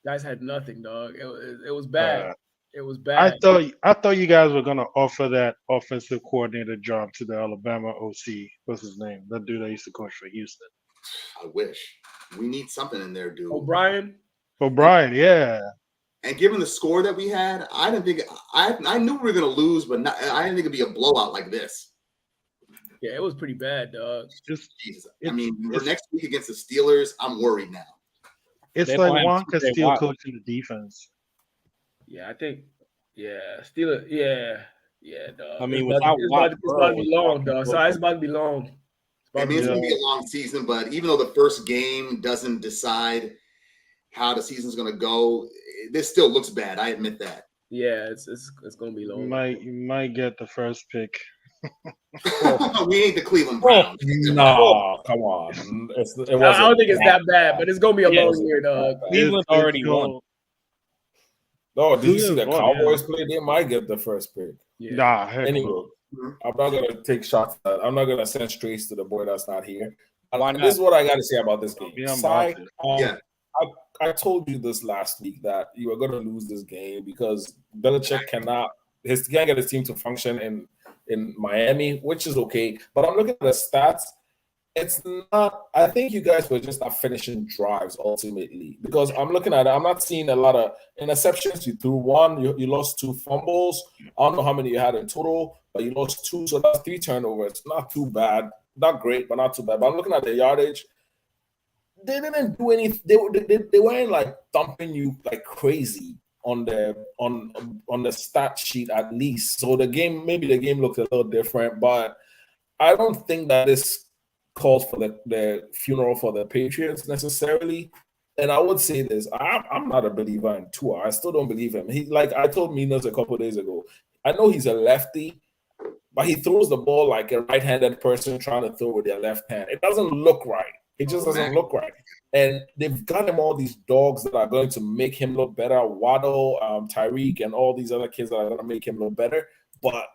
You guys had nothing, dog. It was bad. It was bad. I thought you guys were gonna offer that offensive coordinator job to the Alabama OC. What's his name? That dude that used to coach for Houston. I wish. We need something in there, dude. O'Brien, yeah. And given the score that we had, I didn't think I knew we were gonna lose, but I didn't think it'd be a blowout like this. yeah, it was pretty bad, dog. Jesus. I mean, the next week against the Steelers, I'm worried now. It's They like might Wonka have still to- coaching the defense. Yeah, I think. Yeah, Steelers. Yeah, dog. I mean, it's about without to be long, dog. So it's about to be long. I mean, it's going to be a long season, but even though the first game doesn't decide how the season's going to go, this still looks bad. I admit that. Yeah, it's going to be long. You might get the first pick. We ain't the Cleveland Browns. No, come on. I don't think it's that bad, but it's going to be a long year, dog. Cleveland already won. No, did you see the Cleveland won, Cowboys play? They might get the first pick. Yeah. Nah, heck Anyway, no. I'm not gonna take shots at that. I'm not gonna send strays to the boy that's not here. Why And not? this is what I got to say about this game. Yeah, I'm Sai, about Yeah. I told you this last week that you were gonna lose this game because Belichick can't get his team to function in Miami, which is okay. But I'm looking at the stats. It's not. I think you guys were just not finishing drives ultimately because I'm looking at it. I'm not seeing a lot of interceptions. You threw one. You lost 2 fumbles. I don't know how many you had in total, but you lost 2. So that's 3 turnovers. Not too bad. Not great, but not too bad. But I'm looking at the yardage. They didn't do anything. They weren't like thumping you like crazy on the stat sheet at least. So maybe the game looked a little different, but I don't think that this calls for the funeral for the Patriots necessarily. And I would say this: I'm not a believer in Tua. I still don't believe him. He, like I told Minos a couple of days ago, I know he's a lefty, but he throws the ball like a right-handed person trying to throw with their left hand. It doesn't look right. It just doesn't look right. And they've got him all these dogs that are going to make him look better. Waddle, Tyreek, and all these other kids that are going to make him look better. But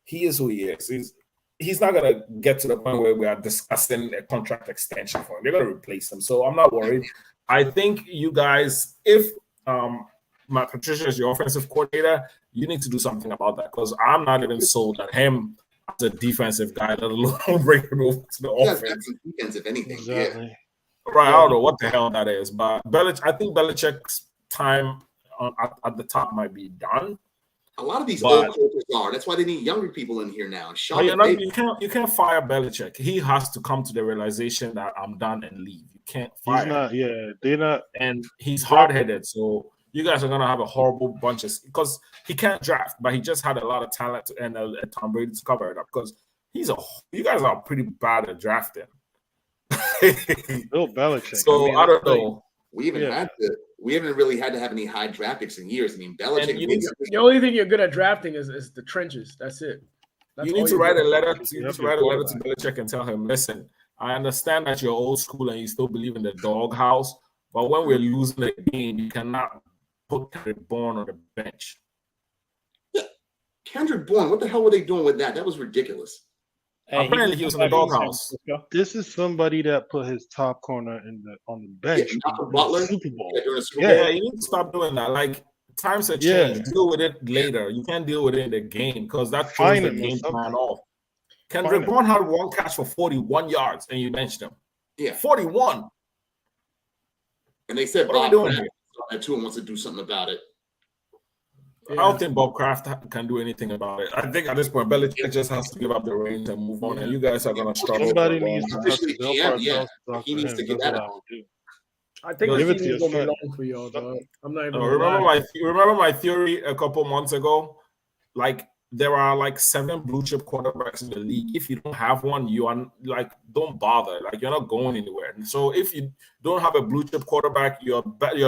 he is who he is. He's not going to get to the point where we are discussing a contract extension for him. They're going to replace him. So I'm not worried. I think you guys, if Matt Patricia is your offensive coordinator, you need to do something about that because I'm not even sold at him as a defensive guy, let alone bring him over to the offense. Defense, if anything. Exactly. Yeah. Right, I don't know what the hell that is, but I think Belichick's time at the top might be done. A lot of these old coaches are. That's why they need younger people in here now. You can't fire Belichick. He has to come to the realization that I'm done and leave. You can't fire him. They're not. And he's hard-headed, so you guys are gonna have a horrible bunch of because he can't draft, but he just had a lot of talent and Tom Brady to cover it up because you guys are pretty bad at drafting. Bill Belichick. So I don't know. We haven't really had to have any high draft picks in years. I mean, Belichick. The only thing you're good at drafting is the trenches. That's it. You need to write a letter. You need to write a letter to Belichick and tell him, listen, I understand that you're old school and you still believe in the doghouse, but when we're losing the game, you cannot put Kendrick Bourne on the bench. Yeah. Kendrick Bourne, what the hell were they doing with that? That was ridiculous. Hey, Apparently, he was in the doghouse. This is somebody that put his top corner on the bench. Butler, Super Bowl. Yeah, you need to stop doing that. Like, times have changed. Deal with it later. You can't deal with it in the game because that throws the game plan off. Kendrick Bourne had one catch for 41 yards, and you benched him. Yeah, 41. And they said Bob Kraft that too and wants to do something about it. I don't think Bob Kraft can do anything about it. I think at this point, Belichick just has to give up the reins and move on. And you guys are going to struggle. Somebody needs to touch Officially, Bill Parcells. he needs to get that out. I think Give it the to season's gonna your be son. long for y'all, dog. I'm not even. Remember my theory a couple months ago? Like, there are like 7 blue chip quarterbacks in the league. If you don't have one, you are like, don't bother. Like, you're not going anywhere. And so if you don't have a blue chip quarterback, your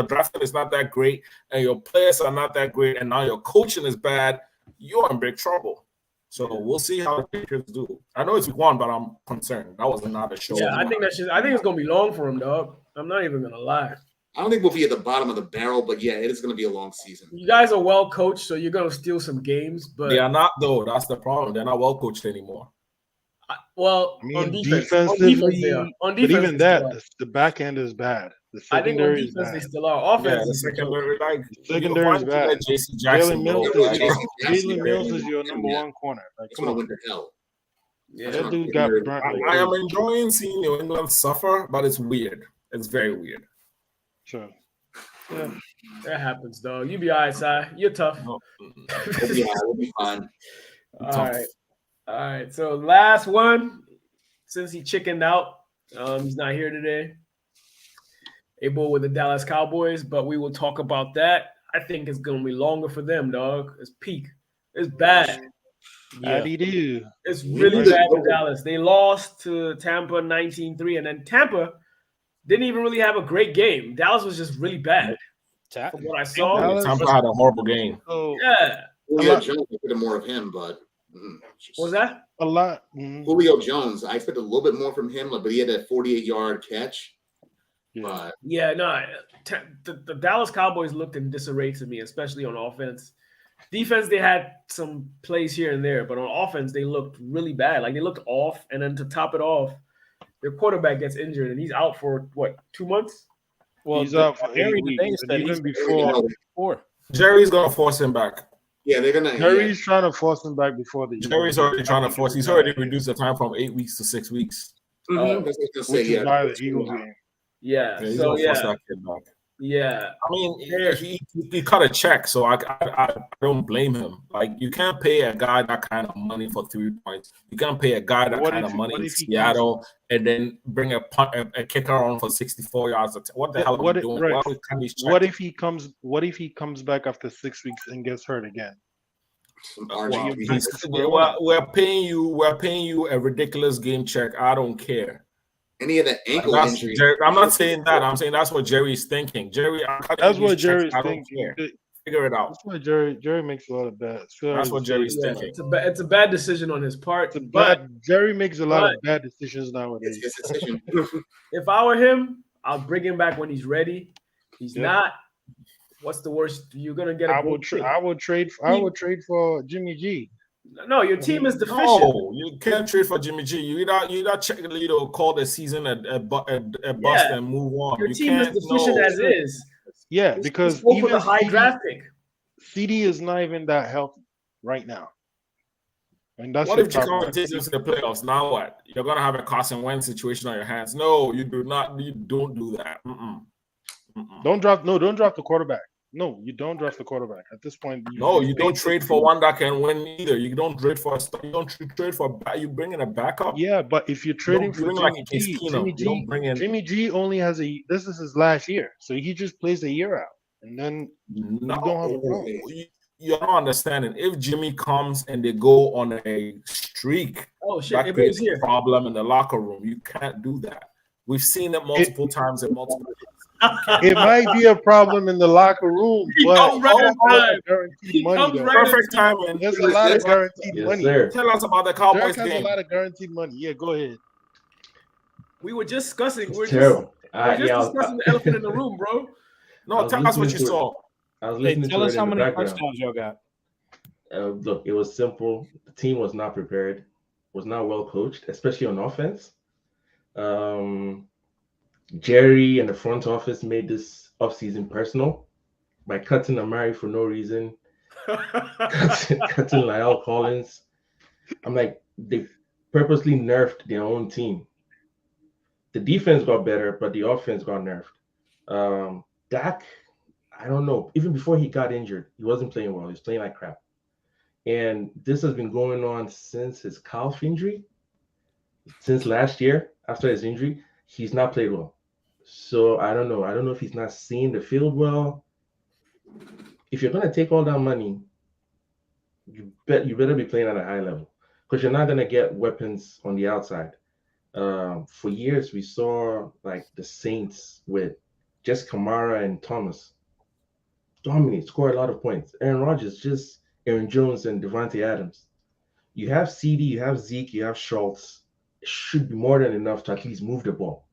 drafting is not that great, and your players are not that great, and now your coaching is bad, you're in big trouble. So we'll see how the Patriots do. I know it's week 1, but I'm concerned. That was not a show. Yeah, I think it's gonna be long for him, dog. I'm not even gonna lie. I don't think we'll be at the bottom of the barrel, but yeah, it is going to be a long season. You guys are well coached, so you're gonna steal some games, but they are not, though. That's the problem. They're not well coached anymore. On defense, they are. On defense, but even that, the back end is bad. The secondary is bad. They still are. Offense, the secondary is bad. JC Jackson, Jalen Mills is your number 1 corner. Like, come on. Yeah, that dude got burnt. I am enjoying seeing New England suffer, but it's weird. It's very weird. Sure. Yeah, that happens, dog. You be all right, Si. You're tough. We'll be fine. All right. So last one, since he chickened out, he's not here today. Able with the Dallas Cowboys, but we will talk about that. I think it's gonna be longer for them, dog. It's peak. It's bad. How do you do? It's really bad for Dallas. They lost to Tampa 19-3, and then Tampa didn't even really have a great game. Dallas was just really bad. From what I saw, Tampa had a horrible game. Yeah. Julio Jones, I expected more of him, but what was that? A lot. Julio Jones, I expected a little bit more from him, but he had a 48-yard catch. The Dallas Cowboys looked in disarray to me, especially on offense. Defense, they had some plays here and there, but on offense, they looked really bad. Like, they looked off, and then to top it off, their quarterback gets injured, and he's out for, 2 months? Well, he's out for 8 weeks. Even before. Jerry's going to force him back. Yeah, they're going to. Jerry's trying to force him back before the. Jerry's already trying to force. He's already reduced the time from 8 weeks to 6 weeks. That's what which is why the Eagles game. Yeah. He's going to force that kid back. Yeah. I mean, he cut a check, so I don't blame him. Like, you can't pay a guy that kind of money for 3 points. You can't pay a guy that kind of money in Seattle and then bring a kicker on for 64 yards. What the hell are you doing? Right. What if he comes back after 6 weeks and gets hurt again? We're paying you a ridiculous game check. I don't care. Any of the ankle injuries. I'm not saying that. I'm saying that's what Jerry's thinking. That's what Jerry's thinking. Figure it out. That's why Jerry makes a lot of bad. That's what Jerry's thinking. It's a bad decision on his part. Jerry makes a lot of bad decisions nowadays. It's his decision. If I were him, I'll bring him back when he's ready. He's not. What's the worst? You're gonna get. I would trade for Jimmy G. No, your team is deficient. No, you can't trade for Jimmy G. You not check, call the season a bust and move on. Your team is deficient as is. Yeah, because even the high draft pick, CD is not even that healthy right now. And that's what if Chicago takes you to the playoffs? Now what? You're gonna have a Carson Wentz situation on your hands. No, you do not. You don't do that. Don't draft the quarterback. No, you don't draft the quarterback at this point. You don't trade for one that can win either. You don't trade for you bring in a backup. Yeah, but if you're trading for Jimmy G only has this is his last year, so he just plays a year out, and then you don't have a problem. You're not understanding. If Jimmy comes and they go on a streak, that creates a problem in the locker room. You can't do that. We've seen it multiple times in multiple. It might be a problem in the locker room, but comes right on time. guaranteed He money comes though. right Perfect timing. There's a lot of guaranteed Yes, money. sir. Tell us about the Dirk Cowboys has a game. lot of guaranteed money. Yeah, go ahead. We were just discussing. It's terrible. Discussing the elephant in the room, bro. I No, was tell us what you listening to it. saw. I was Hey, listening tell to us it how in the many background. touchdowns y'all got. Look, it was simple. The team was not prepared, was not well coached, especially on offense. Jerry and the front office made this offseason personal by cutting Amari for no reason, cutting Lyle Collins. I'm like, they purposely nerfed their own team. The defense got better, but the offense got nerfed. Dak, I don't know. Even before he got injured, he wasn't playing well. He was playing like crap. And this has been going on since his calf injury. Since last year, after his injury, he's not played well. So I don't know. I don't know if he's not seeing the field well. If you're gonna take all that money, you better be playing at a high level, because you're not gonna get weapons on the outside. For years, we saw like the Saints with just Kamara and Thomas dominate, score a lot of points. Aaron Rodgers, just Aaron Jones and Devontae Adams. You have CD, you have Zeke, you have Schultz. It should be more than enough to at least move the ball.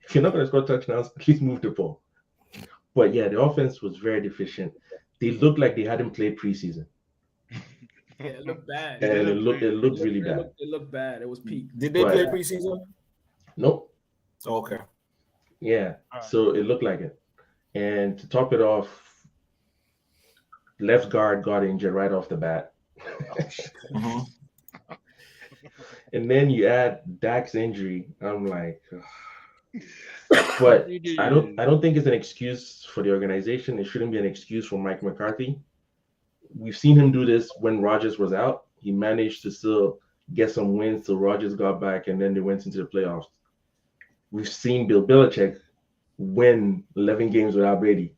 If you're not going to score touchdowns, at least move the ball. But yeah, the offense was very deficient. They looked like they hadn't played preseason. Yeah, it looked bad. And it looked really bad. It looked bad. It was peak. Did they But- play preseason? Nope. Okay. Yeah. Alright. So it looked like it. And to top it off, left guard got injured right off the bat. Mhm. And then you add Dak's injury. I'm like, ugh. But I don't think it's an excuse for the organization. It shouldn't be an excuse for Mike McCarthy. We've seen him do this when Rodgers was out. He managed to still get some wins till Rodgers got back, and then they went into the playoffs. We've seen Bill Belichick win 11 games without Brady.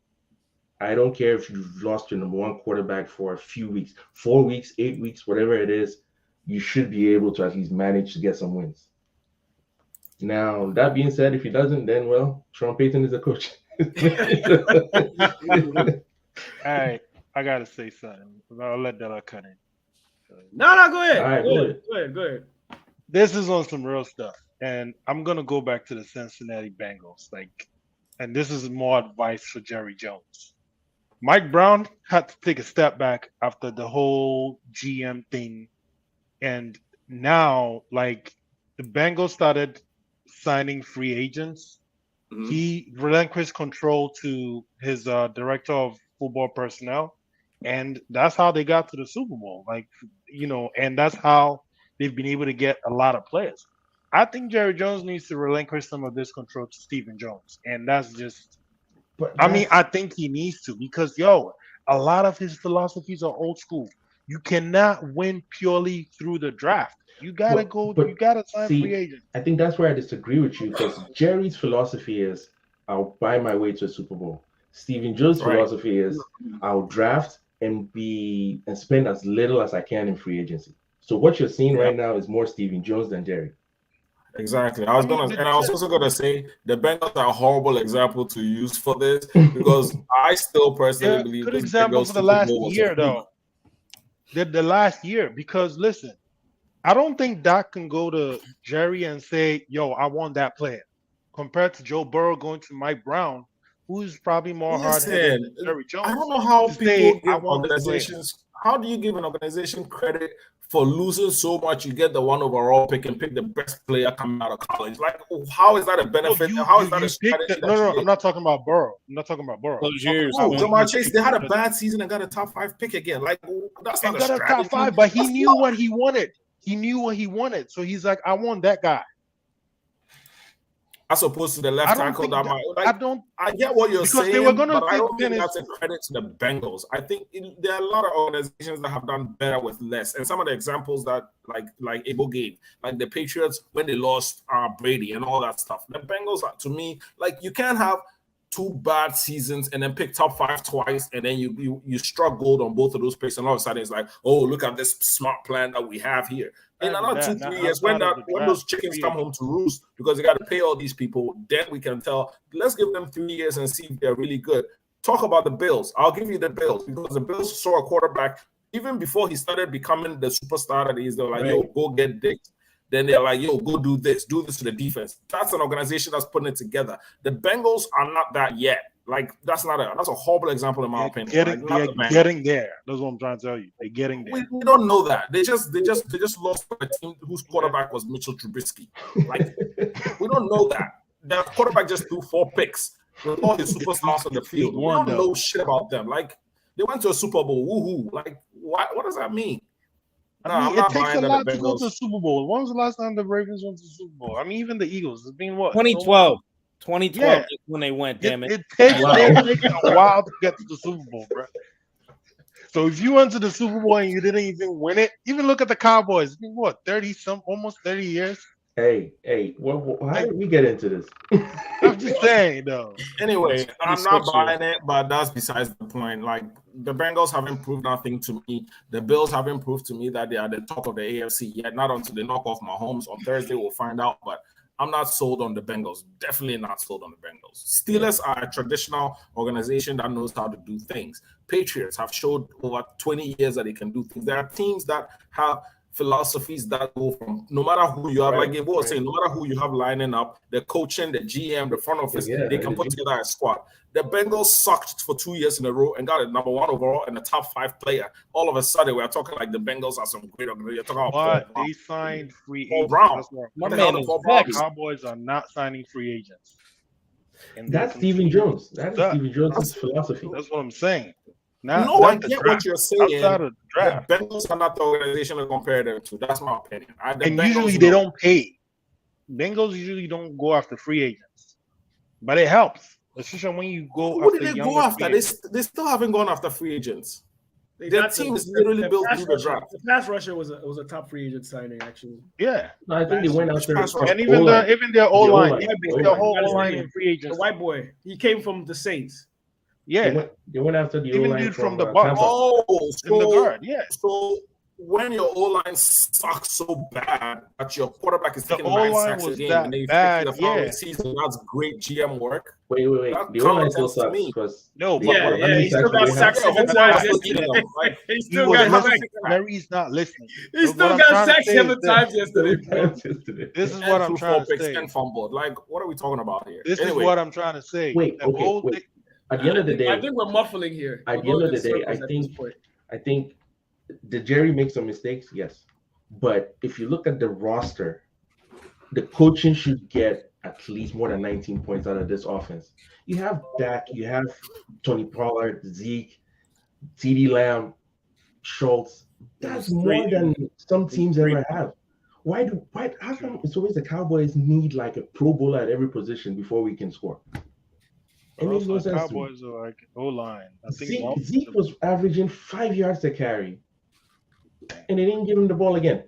I don't care if you've lost your number one quarterback for a few weeks, 4 weeks, 8 weeks, whatever it is, you should be able to at least manage to get some wins. Now, that being said, if he doesn't, then, well, Sean Payton is a coach. All right, I gotta say something. I'll let Della cut in. No, go ahead. All right, Go ahead. This is on some real stuff, and I'm gonna go back to the Cincinnati Bengals. And this is more advice for Jerry Jones. Mike Brown had to take a step back after the whole GM thing, and now the Bengals started signing free agents. Mhm. He relinquished control to his director of football personnel, and that's how they got to the Super Bowl. And that's how they've been able to get a lot of players. I think Jerry Jones needs to relinquish some of this control to Stephen Jones, and that's just. I think he needs to, because a lot of his philosophies are old school. You cannot win purely through the draft. You gotta you gotta sign free agents. I think that's where I disagree with you, because Jerry's philosophy is, I'll buy my way to a Super Bowl. Stephen Jones' philosophy is, I'll draft and spend as little as I can in free agency. So what you're seeing right now is more Stephen Jones than Jerry. Exactly. I was also gonna say the Bengals are a horrible example to use for this, because I still personally believe Good this example Bengals for the Super last Bowl was a year, fluke. though. The last year, because listen, I don't think Dak can go to Jerry and say, "Yo, I want that player," compared to Joe Burrow going to Mike Brown, who's probably more hard-headed than Jerry Jones. I don't know how to say, people "I give want this player." organizations. How do you give an organization credit for losing so much? You get the 1 overall pick and pick the best player coming out of college. How is that a benefit? How is that a strategy? No, I'm not talking about Burrow. Close your ears. Oh, Jamar Chase, they had a bad season and got a top 5 pick again. That's He not a got a strategy. top 5, but he That's knew not- what he wanted. He knew what he wanted, so he's like, "I want that guy." As opposed to the left I don't tackle think that that- I don't. I get what you're Because saying, they were gonna but I don't take think Dennis- that's a credit to the Bengals. I think there are a lot of organizations that have done better with less. And some of the examples that, like Abel gave, like the Patriots when they lost Brady and all that stuff. The Bengals, to me, you can't have 2 bad seasons and then pick top 5 twice, and then you struck gold on both of those picks, and all of a sudden it's like, oh, look at this smart plan that we have here. In another 2-3 years, when those chickens come home to roost because they got to pay all these people, then we can tell. Let's give them 3 years and see if they're really good. Talk about the Bills. I'll give you the Bills because the Bills saw a quarterback even before he started becoming the superstar that he is. They're like, yo, go get Diggs. Then they're like, yo, go do this to the defense. That's an organization that's putting it together. The Bengals are not that yet. Like, that's a horrible example in my opinion. Getting there. That's what I'm trying to tell you. They're getting there. We don't know that. They just lost to a team whose quarterback was Mitchell Trubisky. Like, we don't know that. The quarterback just threw 4 picks with all his superstars on the field. We don't know shit about them. Like, they went to a Super Bowl. Woohoo! Like, what does that mean? I mean, it takes a lot to go to the Super Bowl. When was the last time the Ravens went to the Super Bowl? I mean, even the Eagles. It's been what? 2012. 2012 is when they went, damn it. It takes a while to get to the Super Bowl, bro. So if you went to the Super Bowl and you didn't even win it, even look at the Cowboys. It's been what, almost 30 years? Hey, how did we get into this? I'm just saying, though. Anyway, I'm not buying it, but that's besides the point. Like, the Bengals haven't proved nothing to me. The Bills haven't proved to me that they are the top of the AFC yet. Not until they knock off Mahomes on Thursday, we'll find out. But I'm not sold on the Bengals. Definitely not sold on the Bengals. Steelers are a traditional organization that knows how to do things. Patriots have showed over 20 years that they can do things. There are teams that have philosophies that go from no matter who you have, like Gabe was saying, no matter who you have lining up, the coaching, the GM, the front office, they can put together a squad. The Bengals sucked for 2 years in a row and got a number 1 overall and a top 5 player. All of a sudden, we're talking like the Bengals are some great organization. But they signed free agents. The Cowboys are not signing free agents. And that's Stephen Jones. That's Stephen Jones' philosophy. That's what I'm saying. I get what you're saying. The Bengals are not the organization to compare them to. That's my opinion. Usually they don't pay. Bengals usually don't go after free agents, but it helps, especially when you go. Who did they go after? They still haven't gone after free agents. Their team is literally built through the draft. The pass rusher was a top free agent signing, actually. Yeah, no, I think they went after and even their O line, the whole O line in free agents. The white boy, he came from the Saints. Yeah, they went after the even O-line dude from the Bucs. In the guard. Yeah. So when your O-line sucks so bad that your quarterback is taking 9 sacks a game and they pick the following season, that's great GM work. Wait. The O-line still sucks because he still got sacked 7 times yesterday. He still got sacked. Mary's not listening. He still got sacked 7 times yesterday. This is what I'm trying to say. And fumbled. Like, what are we talking about here? This is what I'm trying to say. Wait. At the end of the day, I think we're muffling here. At the end of the day, I think did Jerry make some mistakes? Yes. But if you look at the roster, the coaching should get at least more than 19 points out of this offense. You have Dak, you have Tony Pollard, Zeke, CeeDee Lamb, Schultz. That's more than some teams ever have. How come it's always the Cowboys need like a Pro Bowler at every position before we can score? And the Cowboys are like O-line. Zeke was averaging 5 yards to carry, and they didn't give him the ball again.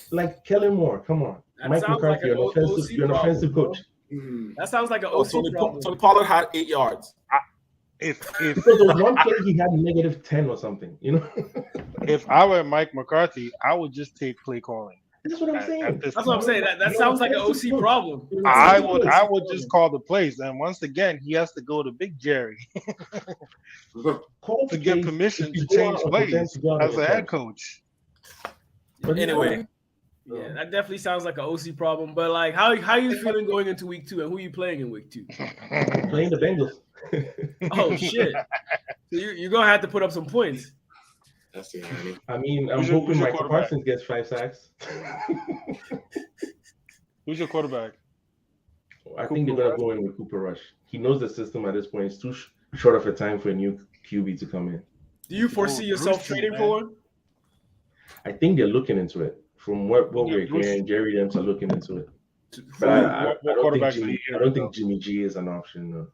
Like Kellen Moore, come on, Mike McCarthy, you're an offensive coach. That sounds like an OC problem. Tony Pollard had 8 yards. If there was one play he had -10 or something, you know. If I were Mike McCarthy, I would just take play calling. That's what I'm saying. That's what I'm saying. That sounds like an OC problem. I would just call the plays, and once again, he has to go to Big Jerry to get permission to change plays as a head coach. But anyway, yeah, that definitely sounds like an OC problem. But like, how are you feeling going into week 2, and who are you playing in week 2? Playing the Bengals. Oh shit! So you're gonna have to put up some points. I mean, I'm hoping Michael Parsons gets 5 sacks. Who's your quarterback? I think they're going to go in with Cooper Rush. He knows the system at this point. It's too short of a time for a new QB to come in. Do you foresee yourself trading for one? I think they're looking into it. From what we're hearing, Jerry Demps are looking into it. But I don't think Jimmy G is an option. No.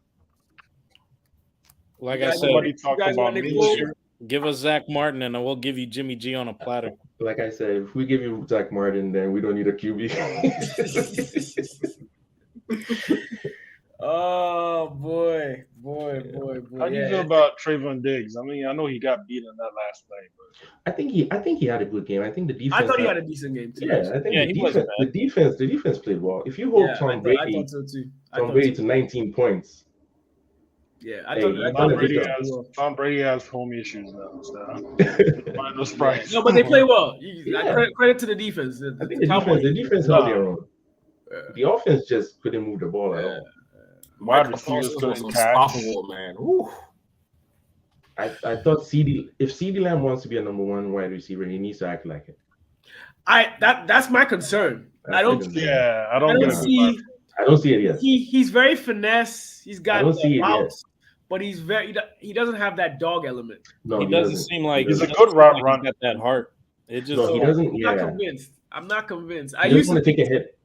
Like I said, give us Zach Martin, and we'll give you Jimmy G on a platter. Like I said, if we give you Zach Martin, then we don't need a QB. Oh about Trayvon Diggs? I mean, I know he got beat in that last play, but I think he had a good game. I think the defense. I thought he had a decent game too. Yeah, I think Yeah, the defense played well. If you hold Tom I Brady, thought so too. to 19 points. Yeah, Tom Brady has home issues now. So no surprise. No, but they play well. Yeah. Credit to the defense. I think the defense held their own. The offense just couldn't move the ball at all. Wide Michael receivers Parsons was couldn't catch. unstoppable, man. Woo. I thought if CeeDee Lamb wants to be a number one wide receiver, he needs to act like it. That's my concern. I don't see it yet. He's very finesse. He's got I don't see it routes, but he doesn't have that dog element. No, he doesn't seem like he's a good route runner. He's got that heart. It just he doesn't. I'm not convinced. I used to take a hit.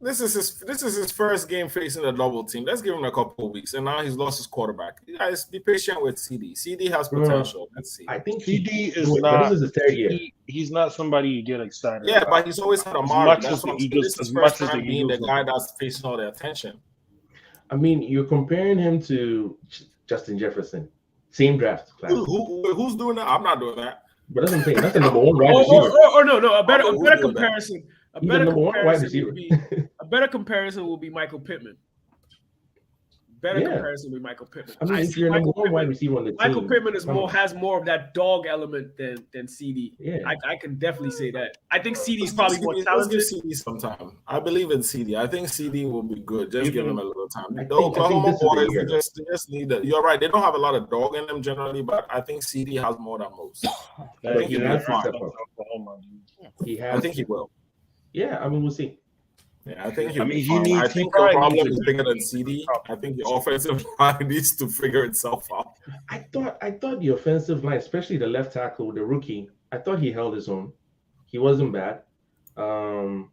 This is his first game facing a double team. Let's give him a couple of weeks, and now he's lost his quarterback. You guys, be patient with CD. CD has potential. Let's see. I think CD is not. This is his third year. He's not somebody you get excited. Yeah, about. but he's always had a mark. As much This is first time being the guy that's facing all the attention. I mean, you're comparing him to Justin Jefferson, same draft class. Who's doing that? I'm not doing that. But that's what I'm saying. That's the number one wide receiver. No, a better comparison. A better comparison will be Michael Pittman. Comparison will be Michael Pittman. I mean, if you're number one wide receiver on the team, Michael Pittman has more of that dog element than CD. Yeah, I can definitely say that. I think CD is probably more talented. Let's give CD some time. I believe in CD. I think CD will be good. Just give him a little time. I The Oklahoma boys think they just need that. You're right. They don't have a lot of dog in them generally, but I think CD has more than most. I think he will. Yeah, I mean, we'll see. Yeah, I think he needs. I think the problem is bigger than CD. I think the offensive line needs to figure itself out. I thought the offensive line, especially the left tackle, the rookie, I thought he held his own. He wasn't bad. The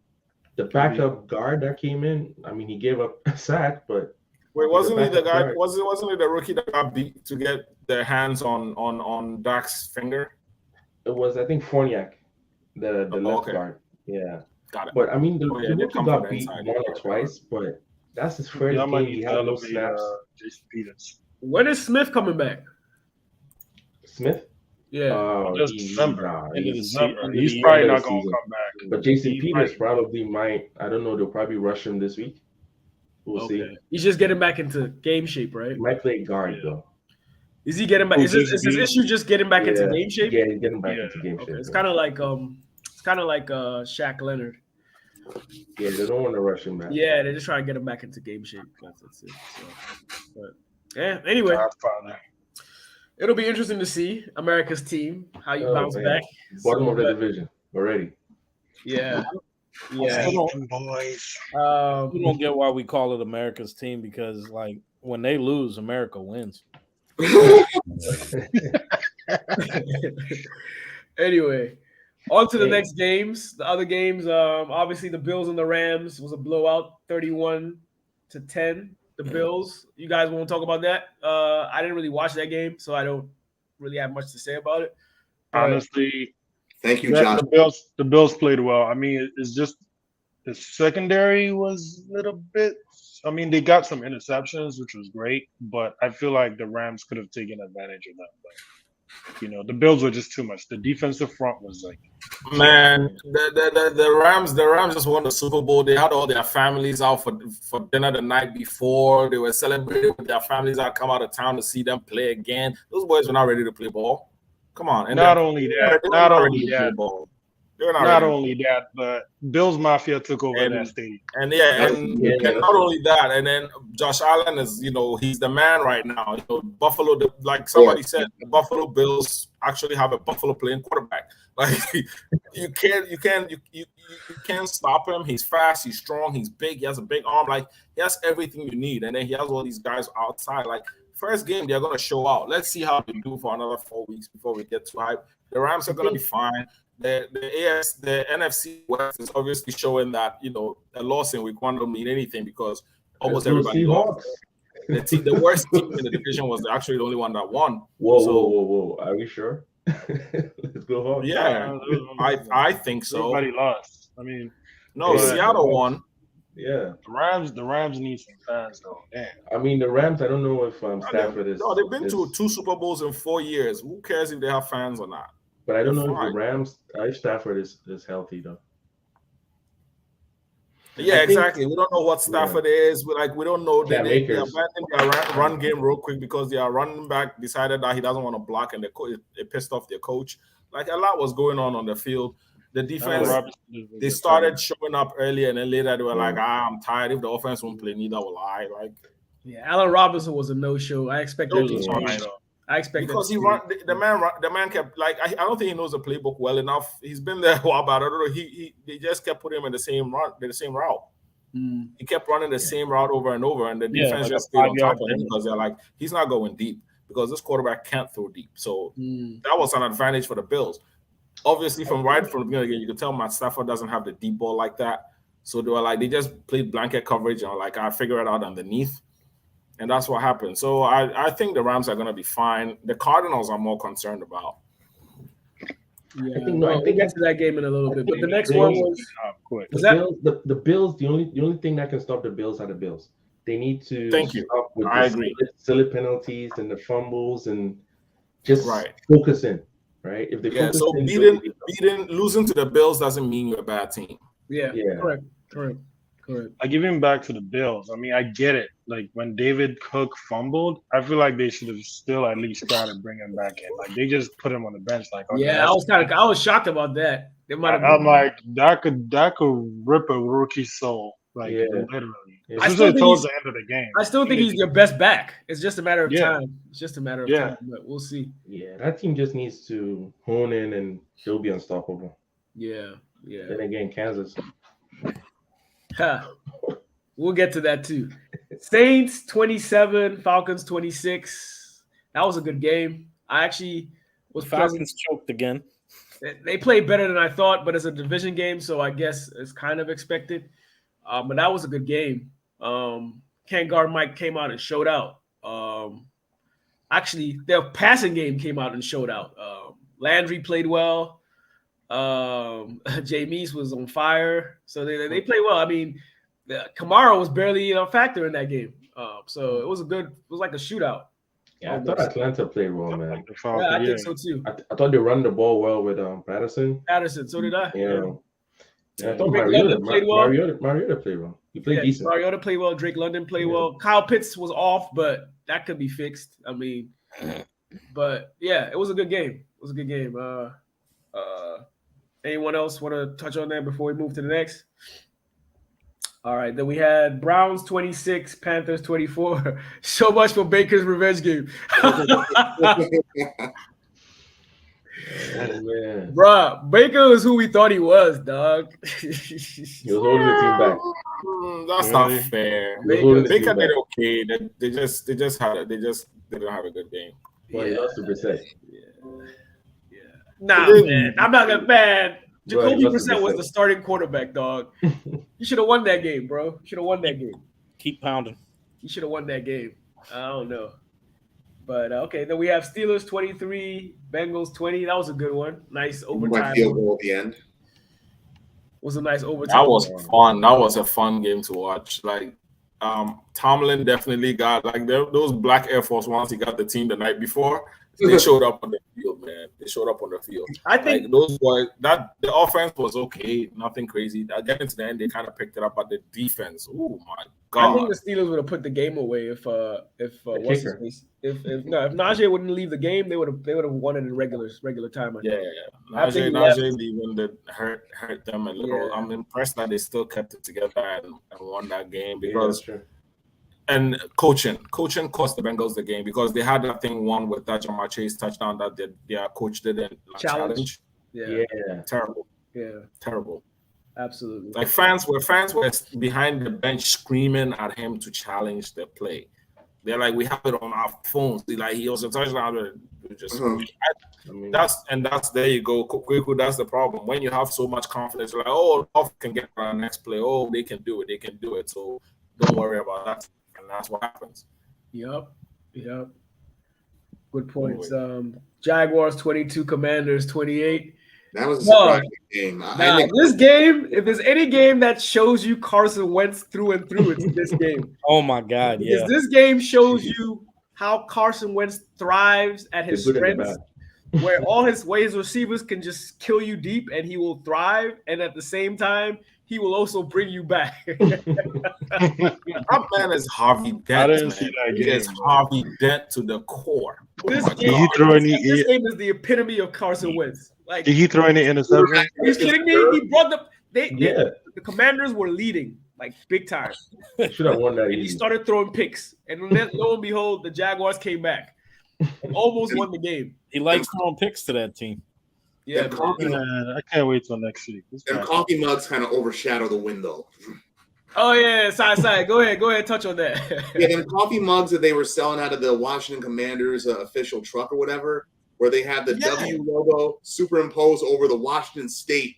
backup guard that came in, I mean, he gave up a sack, but wait, wasn't he the guy? Wasn't he the rookie that got beat to get their hands on Dak's finger? It was, I think, Fournier, the left guard. Yeah. Got it. But I mean, the rookie got beat once or twice, but that's his first game. He had no snaps. Jason Peters. When is Smith coming back? Smith? Yeah. Just December. He's probably not going to come back. But Jason Peters probably might. I don't know. They'll probably rush him this week. We'll see. He's just getting back into game shape, right? He might play guard though. Is he getting back? Is his issue just getting back into game shape? Yeah, he's getting back into game shape. It's kind of like Shaq Leonard. Yeah, they don't want to rush him back. Yeah, they're just trying to get him back into game shape. That's it. So, but yeah, anyway, it'll be interesting to see America's team, how you bounce back. Bottom of the division already. Yeah. Boys. You don't get why we call it America's team, because like when they lose, America wins. Anyway, on to the next games. The other games, obviously the Bills and the Rams was a blowout, 31-10. The Bills. You guys want to talk about that? I didn't really watch that game, so I don't really have much to say about it. Honestly, thank you, John. The Bills played well. I mean, it's just the secondary was a little bit. I mean, they got some interceptions, which was great, but I feel like the Rams could have taken advantage of that. But, the Bills were just too much. The defensive front was like, man, the Rams just won the Super Bowl. They had all their families out for dinner the night before. They were celebrating with their families out, come out of town to see them play again. Those boys were not ready to play ball. Come on. And not only that, but Bills Mafia took over that stadium. And not only that, and then Josh Allen is, he's the man right now. Buffalo, like somebody said, the Buffalo Bills actually have a Buffalo playing quarterback. Like you can't stop him. He's fast, he's strong, he's big, he has a big arm. Like he has everything you need, and then he has all these guys outside. Like first game, they're gonna show out. Let's see how they do for another 4 weeks before we get too hype. The Rams are gonna be fine. The NFC West is obviously showing that a loss in week 1 don't mean anything because almost everybody lost. The worst team in the division was actually the only one that won. Whoa! Are we sure? Let's go home. Yeah, I think so. Everybody lost. I mean, no, Seattle won. Yeah. The Rams need some fans though. Damn. I mean, the Rams. I don't know if Stafford is. No, they've been is, to 2 Super Bowls in 4 years. Who cares if they have fans or not? but I don't know They're if the fine. Rams. If Stafford is healthy though. Yeah, I think- exactly. We don't know what Stafford is. We don't know. Cam They Akers. abandoned their run game real quick because their running back decided that he doesn't want to block, and it pissed off their coach. Like a lot was going on the field. The defense, they started showing up early, and then later they were like, I'm tired. If the offense won't play, neither will I. Like, Yeah, Allen Robinson was a no-show. I expected No to show. change. I expected because to the man kept like I don't think he knows the playbook well enough. He's been there a while, but I don't know. They just kept putting him in the same route. He kept running the same route over and over, and the defense like just a stayed on 5 top yard of him because they're like, he's not going deep because this quarterback can't throw deep. So that was an advantage for the Bills. Obviously, from the beginning of the game, you could tell Matt Stafford doesn't have the deep ball like that. So they were like, they just played blanket coverage and like, I figure it out underneath. And that's what happened. So I think the Rams are going to be fine. The Cardinals I'm more concerned about. Yeah, I think we'll get to that game in a little bit. But the next one was The Bills. The only thing that can stop the Bills are the Bills. They need to stop with I the agree. silly penalties and the fumbles and just focus in. Right? If they focus so in, losing to the Bills doesn't mean you're a bad team. Yeah. Correct. Like even back to the Bills, I mean, I get it. Like when David Cook fumbled, I feel like they should have still at least tried to bring him back in. Like they just put him on the bench. Like, okay, I was shocked about that. They might have. I'm like that could rip a rookie soul. Like literally. Especially towards the end of the game. I still think he's your best back. It's just a matter of time. It's just a matter of Yeah. time, but we'll see. Yeah, that team just needs to hone in and they'll be unstoppable. Yeah. Then again, Kansas. We'll get to that too. Saints 27, Falcons 26. That was a good game. I actually was Falcons choked again. They played better than I thought, but it's a division game, so I guess it's kind of expected. But that was a good game. Can't guard Mike came out and showed out. Actually, their passing game came out and showed out. Landry played well. Jameis was on fire, so they played well. I mean, Kamara was barely a factor in that game. So it was like a shootout. Yeah, I thought Atlanta played well, man. Yeah, I think so too. I thought they run the ball well with Patterson. So did I. I thought Mariota played well. He played decent. Mariota played well. Drake London played well. Kyle Pitts was off, but that could be fixed. I mean, but yeah, it was a good game. Anyone else want to touch on that before we move to the next? All right, then we had Browns 26, Panthers 24. So much for Baker's revenge game. Bruh, Baker was who we thought he was, dog. He was holding the team back. That's not fair. Baker did okay. They just didn't have a good game. Well, he lost to Brissett. Nah, man. I'm not a fan. Jacoby Brissett was the starting quarterback, dog. You should have won that game, bro. Keep pounding. You should have won that game. I don't know. But okay, then we have Steelers 23, Bengals 20. That was a good one. Nice overtime. My field goal at the end. Was a nice overtime. That was fun. That was a fun game to watch. Like Tomlin definitely got like those black Air Force Ones. He got the team the night before. They showed up on the field, man. They showed up on the field. I think like, those boys. That the offense was okay, nothing crazy. Getting to the end, they kind of picked it up, but the defense. Oh my god! I think the Steelers would have put the game away if Najee wouldn't leave the game, they would have won it in regular time. Najee leaving that hurt them a little. Yeah. I'm impressed that they still kept it together and won that game because. Yeah, and coaching cost the Bengals the game because they had that thing won with that Jamar Chase touchdown that their coach didn't challenge. Yeah, terrible. Yeah, terrible. Absolutely. Like fans were behind the bench screaming at him to challenge the play. They're like, we have it on our phones. Like he was a touchdown. That's there you go. Quickly, that's the problem. When you have so much confidence, you're like, oh, can get our next play. Oh, they can do it. So don't worry about that. And that's what happens. Yep. Good points. Jaguars 22, Commanders 28. That was a No. surprising game. I Nah, think this game, if there's any game that shows you Carson Wentz through and through, it's this game. Oh my God, Because yeah. this game shows you how Carson Wentz thrives at his The good and the strengths, where his receivers can just kill you deep and he will thrive. And at the same time, he will also bring you back. That man is Harvey Dent. I didn't man. see that He is game, bro. Harvey Dent to the core. This my game, Did he throw any? this game is the epitome of Carson Wentz. Like, Did he throw any interception? are you kidding me? He brought Yeah, the Commanders were leading like big time. should have won that. And he easy. started throwing picks. And then, lo and behold, the Jaguars came back and almost won the game. He likes throwing picks to that team. Yeah, them man. coffee, Man, I can't wait till next week. This them guy- coffee mugs kind of overshadow the win, though. Oh yeah, side. Go ahead, touch on that. Yeah, them coffee mugs that they were selling out of the Washington Commanders official truck or whatever, where they have the Yeah. W logo superimposed over the Washington State,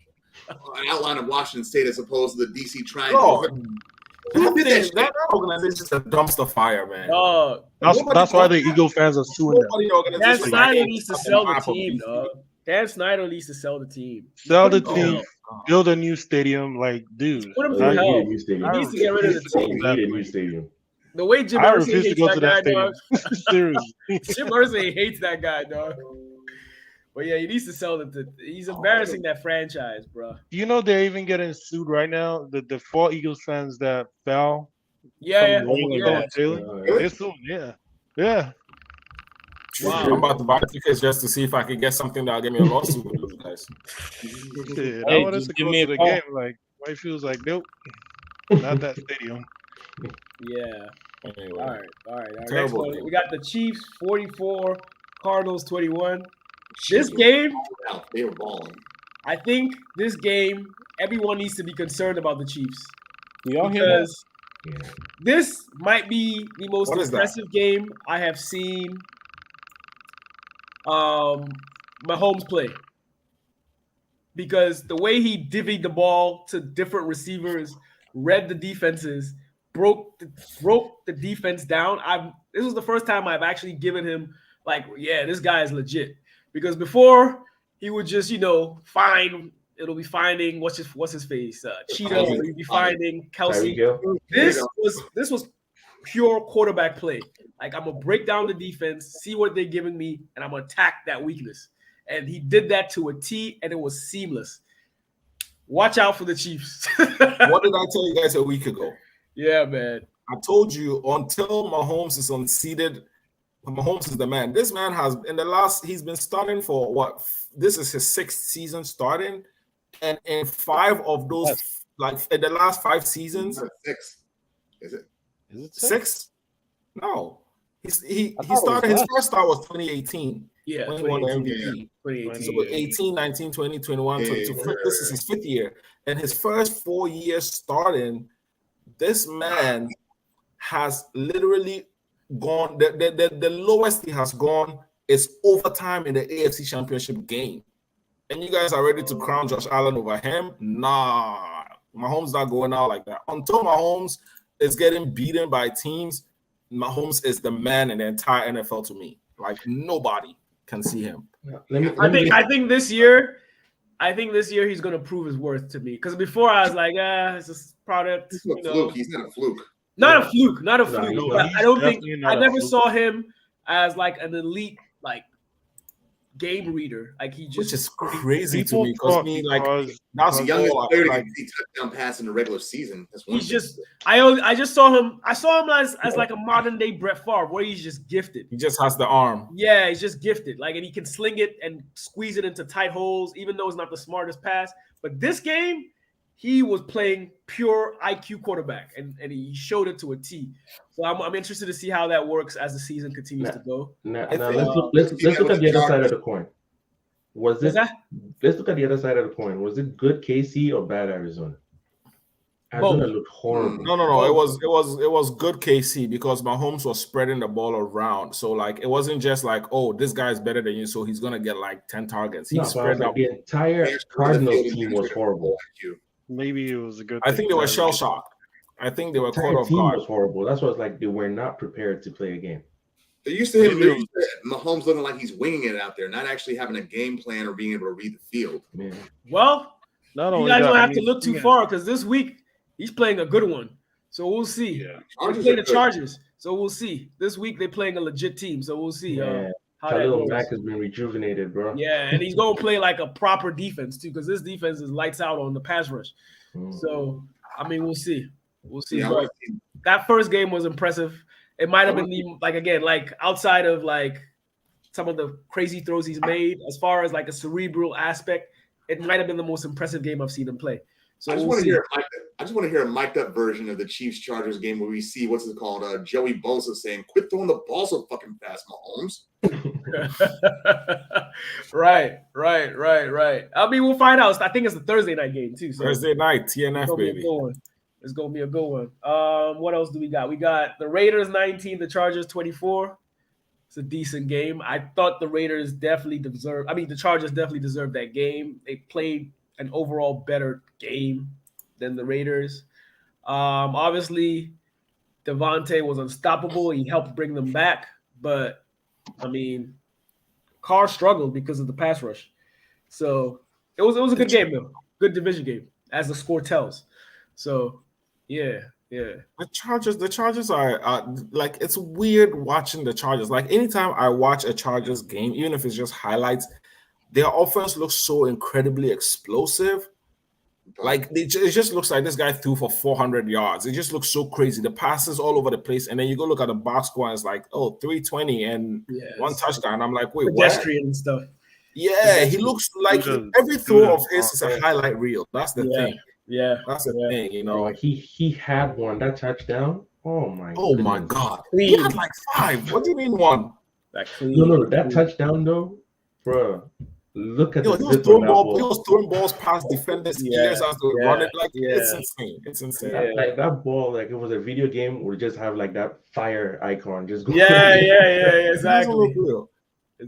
an outline of Washington State as opposed to the DC triangle. Bro, Who did that shit? that organization is a dumpster fire, man. That's why the Eagle fans are suing them. Nobody Dan organization Snyder like needs to fucking sell the Apple team, PC. dog. Dan Snyder needs to sell the team. Sell the Oh, team, God. build a new stadium. Like, dude, Put him Oh, through he hell. need a new stadium. He needs to get rid of the He team. need a new stadium. The way Jim I Irsay refuse to hates go that to that guy, stadium. dog. Seriously. Jim Irsay hates that guy, dog. But yeah, he needs to sell it. He's embarrassing that franchise, bro. You know they're even getting sued right now. The 4 Eagles fans that fell Yeah, from rolling yeah. down Taylor, they're suing. Yeah. Wow. I'm about to buy tickets just to see if I can get something that'll give me a lawsuit with those guys. Yeah, Hey, I wanted just to give go me to a the call. game. Like, wife feels like, nope, not that stadium. Yeah. Anyway. All right. Our next Terrible one, game. we got the Chiefs 44, Cardinals 21. This game, They were balling. I think this game, everyone needs to be concerned about the Chiefs Do y'all hear that? because this might be the most What is that? impressive game I have seen Mahomes play. Because the way he divvied the ball to different receivers, read the defenses, broke the defense down. This was the first time I've actually given him like, yeah, this guy is legit. Because before he would just, finding what's his face, Cheeto, or he'd be finding Kelsey. Tyreek Hill. This was pure quarterback play. Like, I'm gonna break down the defense, see what they're giving me, and I'm gonna attack that weakness. And he did that to a T, and it was seamless. Watch out for the Chiefs. What did I tell you guys a week ago? Yeah, man. I told you until Mahomes is unseated, Mahomes is the man. This man has he's been starting for what? This is his 6th season starting, and in 5 of those, like in the last 5 seasons, 6. Is it? Is it 6? No, he I thought it started. was His less. first start was 2018 Yeah, when he won the 2018. MVP. 2018. So 18, 19, 20, 21, 22. This is his 5th year. And his first 4 years starting, this man has literally gone. The lowest he has gone is overtime in the AFC Championship game. And you guys are ready to crown Josh Allen over him? Nah. Mahomes not going out like that. Until Mahomes is getting beaten by teams, Mahomes is the man in the entire NFL to me. Like, nobody can see him. I think this year he's gonna prove his worth to me. Because before I was like, it's a product. He's not a fluke. He's not a fluke. Not a fluke. Not a No, fluke. he's But not. I don't think Definitely not I a never fluke. saw him as like an elite game reader. Like he Which just is crazy to People me because talk like because that's The youngest all, player to like, get 3 touchdown pass in the regular season. That's one he's thing. just I just saw him. I saw him as like a modern day Brett Favre, where he's just gifted. he just has the arm. Yeah, he's just gifted. Like, and he can sling it and squeeze it into tight holes, even though it's not the smartest pass. But this game, he was playing pure IQ quarterback, and he showed it to a T. So I'm interested to see how that works as the season continues to go. Now I think- let's look at the other side of the coin. Is Let's that look at the other side of the coin. Was it good KC or bad Arizona? Arizona looked horrible. No. It was good KC because Mahomes was spreading the ball around. So like it wasn't just like, oh, this guy's better than you, so he's gonna get like 10 targets. He No, but I was spread like, out. the entire Cardinals team was horrible. maybe it was a good. I think they thing were that- shell shocked. I think they were The caught entire off team guard. was horrible. That's why it's like they were not prepared to play a game. They're used to him. They're used to Mahomes looking like he's winging it out there, not actually having a game plan or being able to read the field. Man. Well, Not you only guys that, don't I have mean, to look too far because this week he's playing a good one. So we'll see. Yeah. They play the Chargers. So we'll see. This week they're playing a legit team. So we'll see Yeah. how that Khalil goes. Mack has been rejuvenated, bro. Yeah, and he's going to play like a proper defense too because this defense is lights out on the pass rush. So, I mean, we'll see. We'll see. Yeah, But that first game was impressive. It might have been like outside of like some of the crazy throws he's made, as far as like a cerebral aspect, it might have been the most impressive game I've seen him play. So I just we'll want to see. hear a mic'd up version of the Chiefs-Chargers game where we see what's it called, Joey Bosa saying, "Quit throwing the ball so fucking fast, Mahomes." Right. I mean, we'll find out. I think it's the Thursday night game too. So Thursday night, it's TNF, gonna be a baby. good one. It's gonna be a good one. What else do we got? We got the Raiders 19, the Chargers 24. It's a decent game. I thought the Chargers definitely deserved that game. They played an overall better game than the Raiders. Obviously, Devontae was unstoppable. He helped bring them back, but I mean, Carr struggled because of the pass rush. So it was a good game though. Good division game, as the score tells. So yeah. The Chargers are like, it's weird watching the Chargers. Like anytime I watch a Chargers game, even if it's just highlights, their offense looks so incredibly explosive. Like it just looks like this guy threw for 400 yards. It just looks so crazy. The passes all over the place, and then you go look at the box score, and it's like, 320 and one touchdown. I'm like, wait, pedestrian what? and stuff. Yeah, he looks like every throw of his is a highlight reel. That's the thing. Yeah, that's the thing. You know, like he had one that touchdown. Oh my God, he had like 5. What do you mean 1? No, that touchdoone though, bro. Look at he was throwing balls past defenders' ears as they run it. Like it's insane. It's insane. Like that ball, like it was a video game, would just have like that fire icon just go. Yeah, exactly.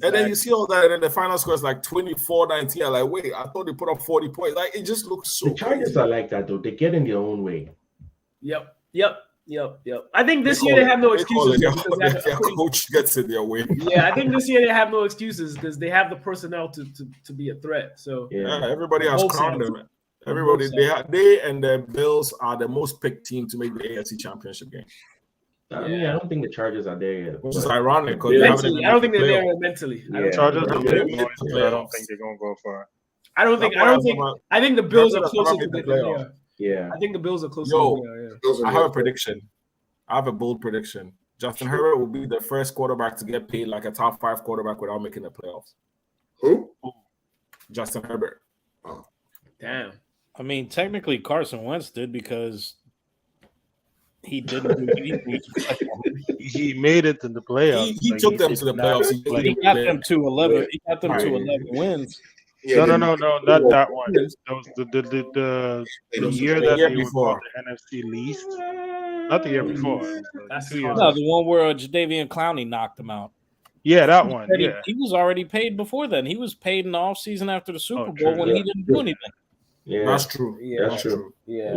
And then you see all that, and then the final score is like 24-19. Like, wait, I thought they put up 40 points. Like, it just looks so. The Chargers are like that though. They get in their own way. Yep. I think this year they have no excuses. Their coach gets in their way. Yeah, I think this year they have no excuses because they have the personnel to be a threat. So everybody has crowned them. Everybody, they and the Bills are the most picked team to make the AFC Championship game. I mean, I don't think the Chargers are there yet. Which is ironic because I don't think they're there mentally. Chargers are there, but I don't think they're gonna go far. I think the Bills are closer to the playoffs. Yeah, I think the Bills are closer. I have a prediction. I have a bold prediction. Justin Herbert will be the first quarterback to get paid like a top 5 quarterback without making the playoffs. Who? Justin Herbert. Oh, damn. I mean, technically Carson Wentz did because he didn't do anything. He made it to the playoffs. He took them to the playoffs. He got them to 11. He got them to 11 wins. No, not that one. That was the year that they were the NFC least. Not the year before. That's 2 years. No, the one where Jadeveon Clowney knocked him out. Yeah, that one. Yeah. He was already paid before then. He was paid in the offseason after the Super Bowl when he didn't do anything. Yeah, that's true. Yeah, that's true. Yeah,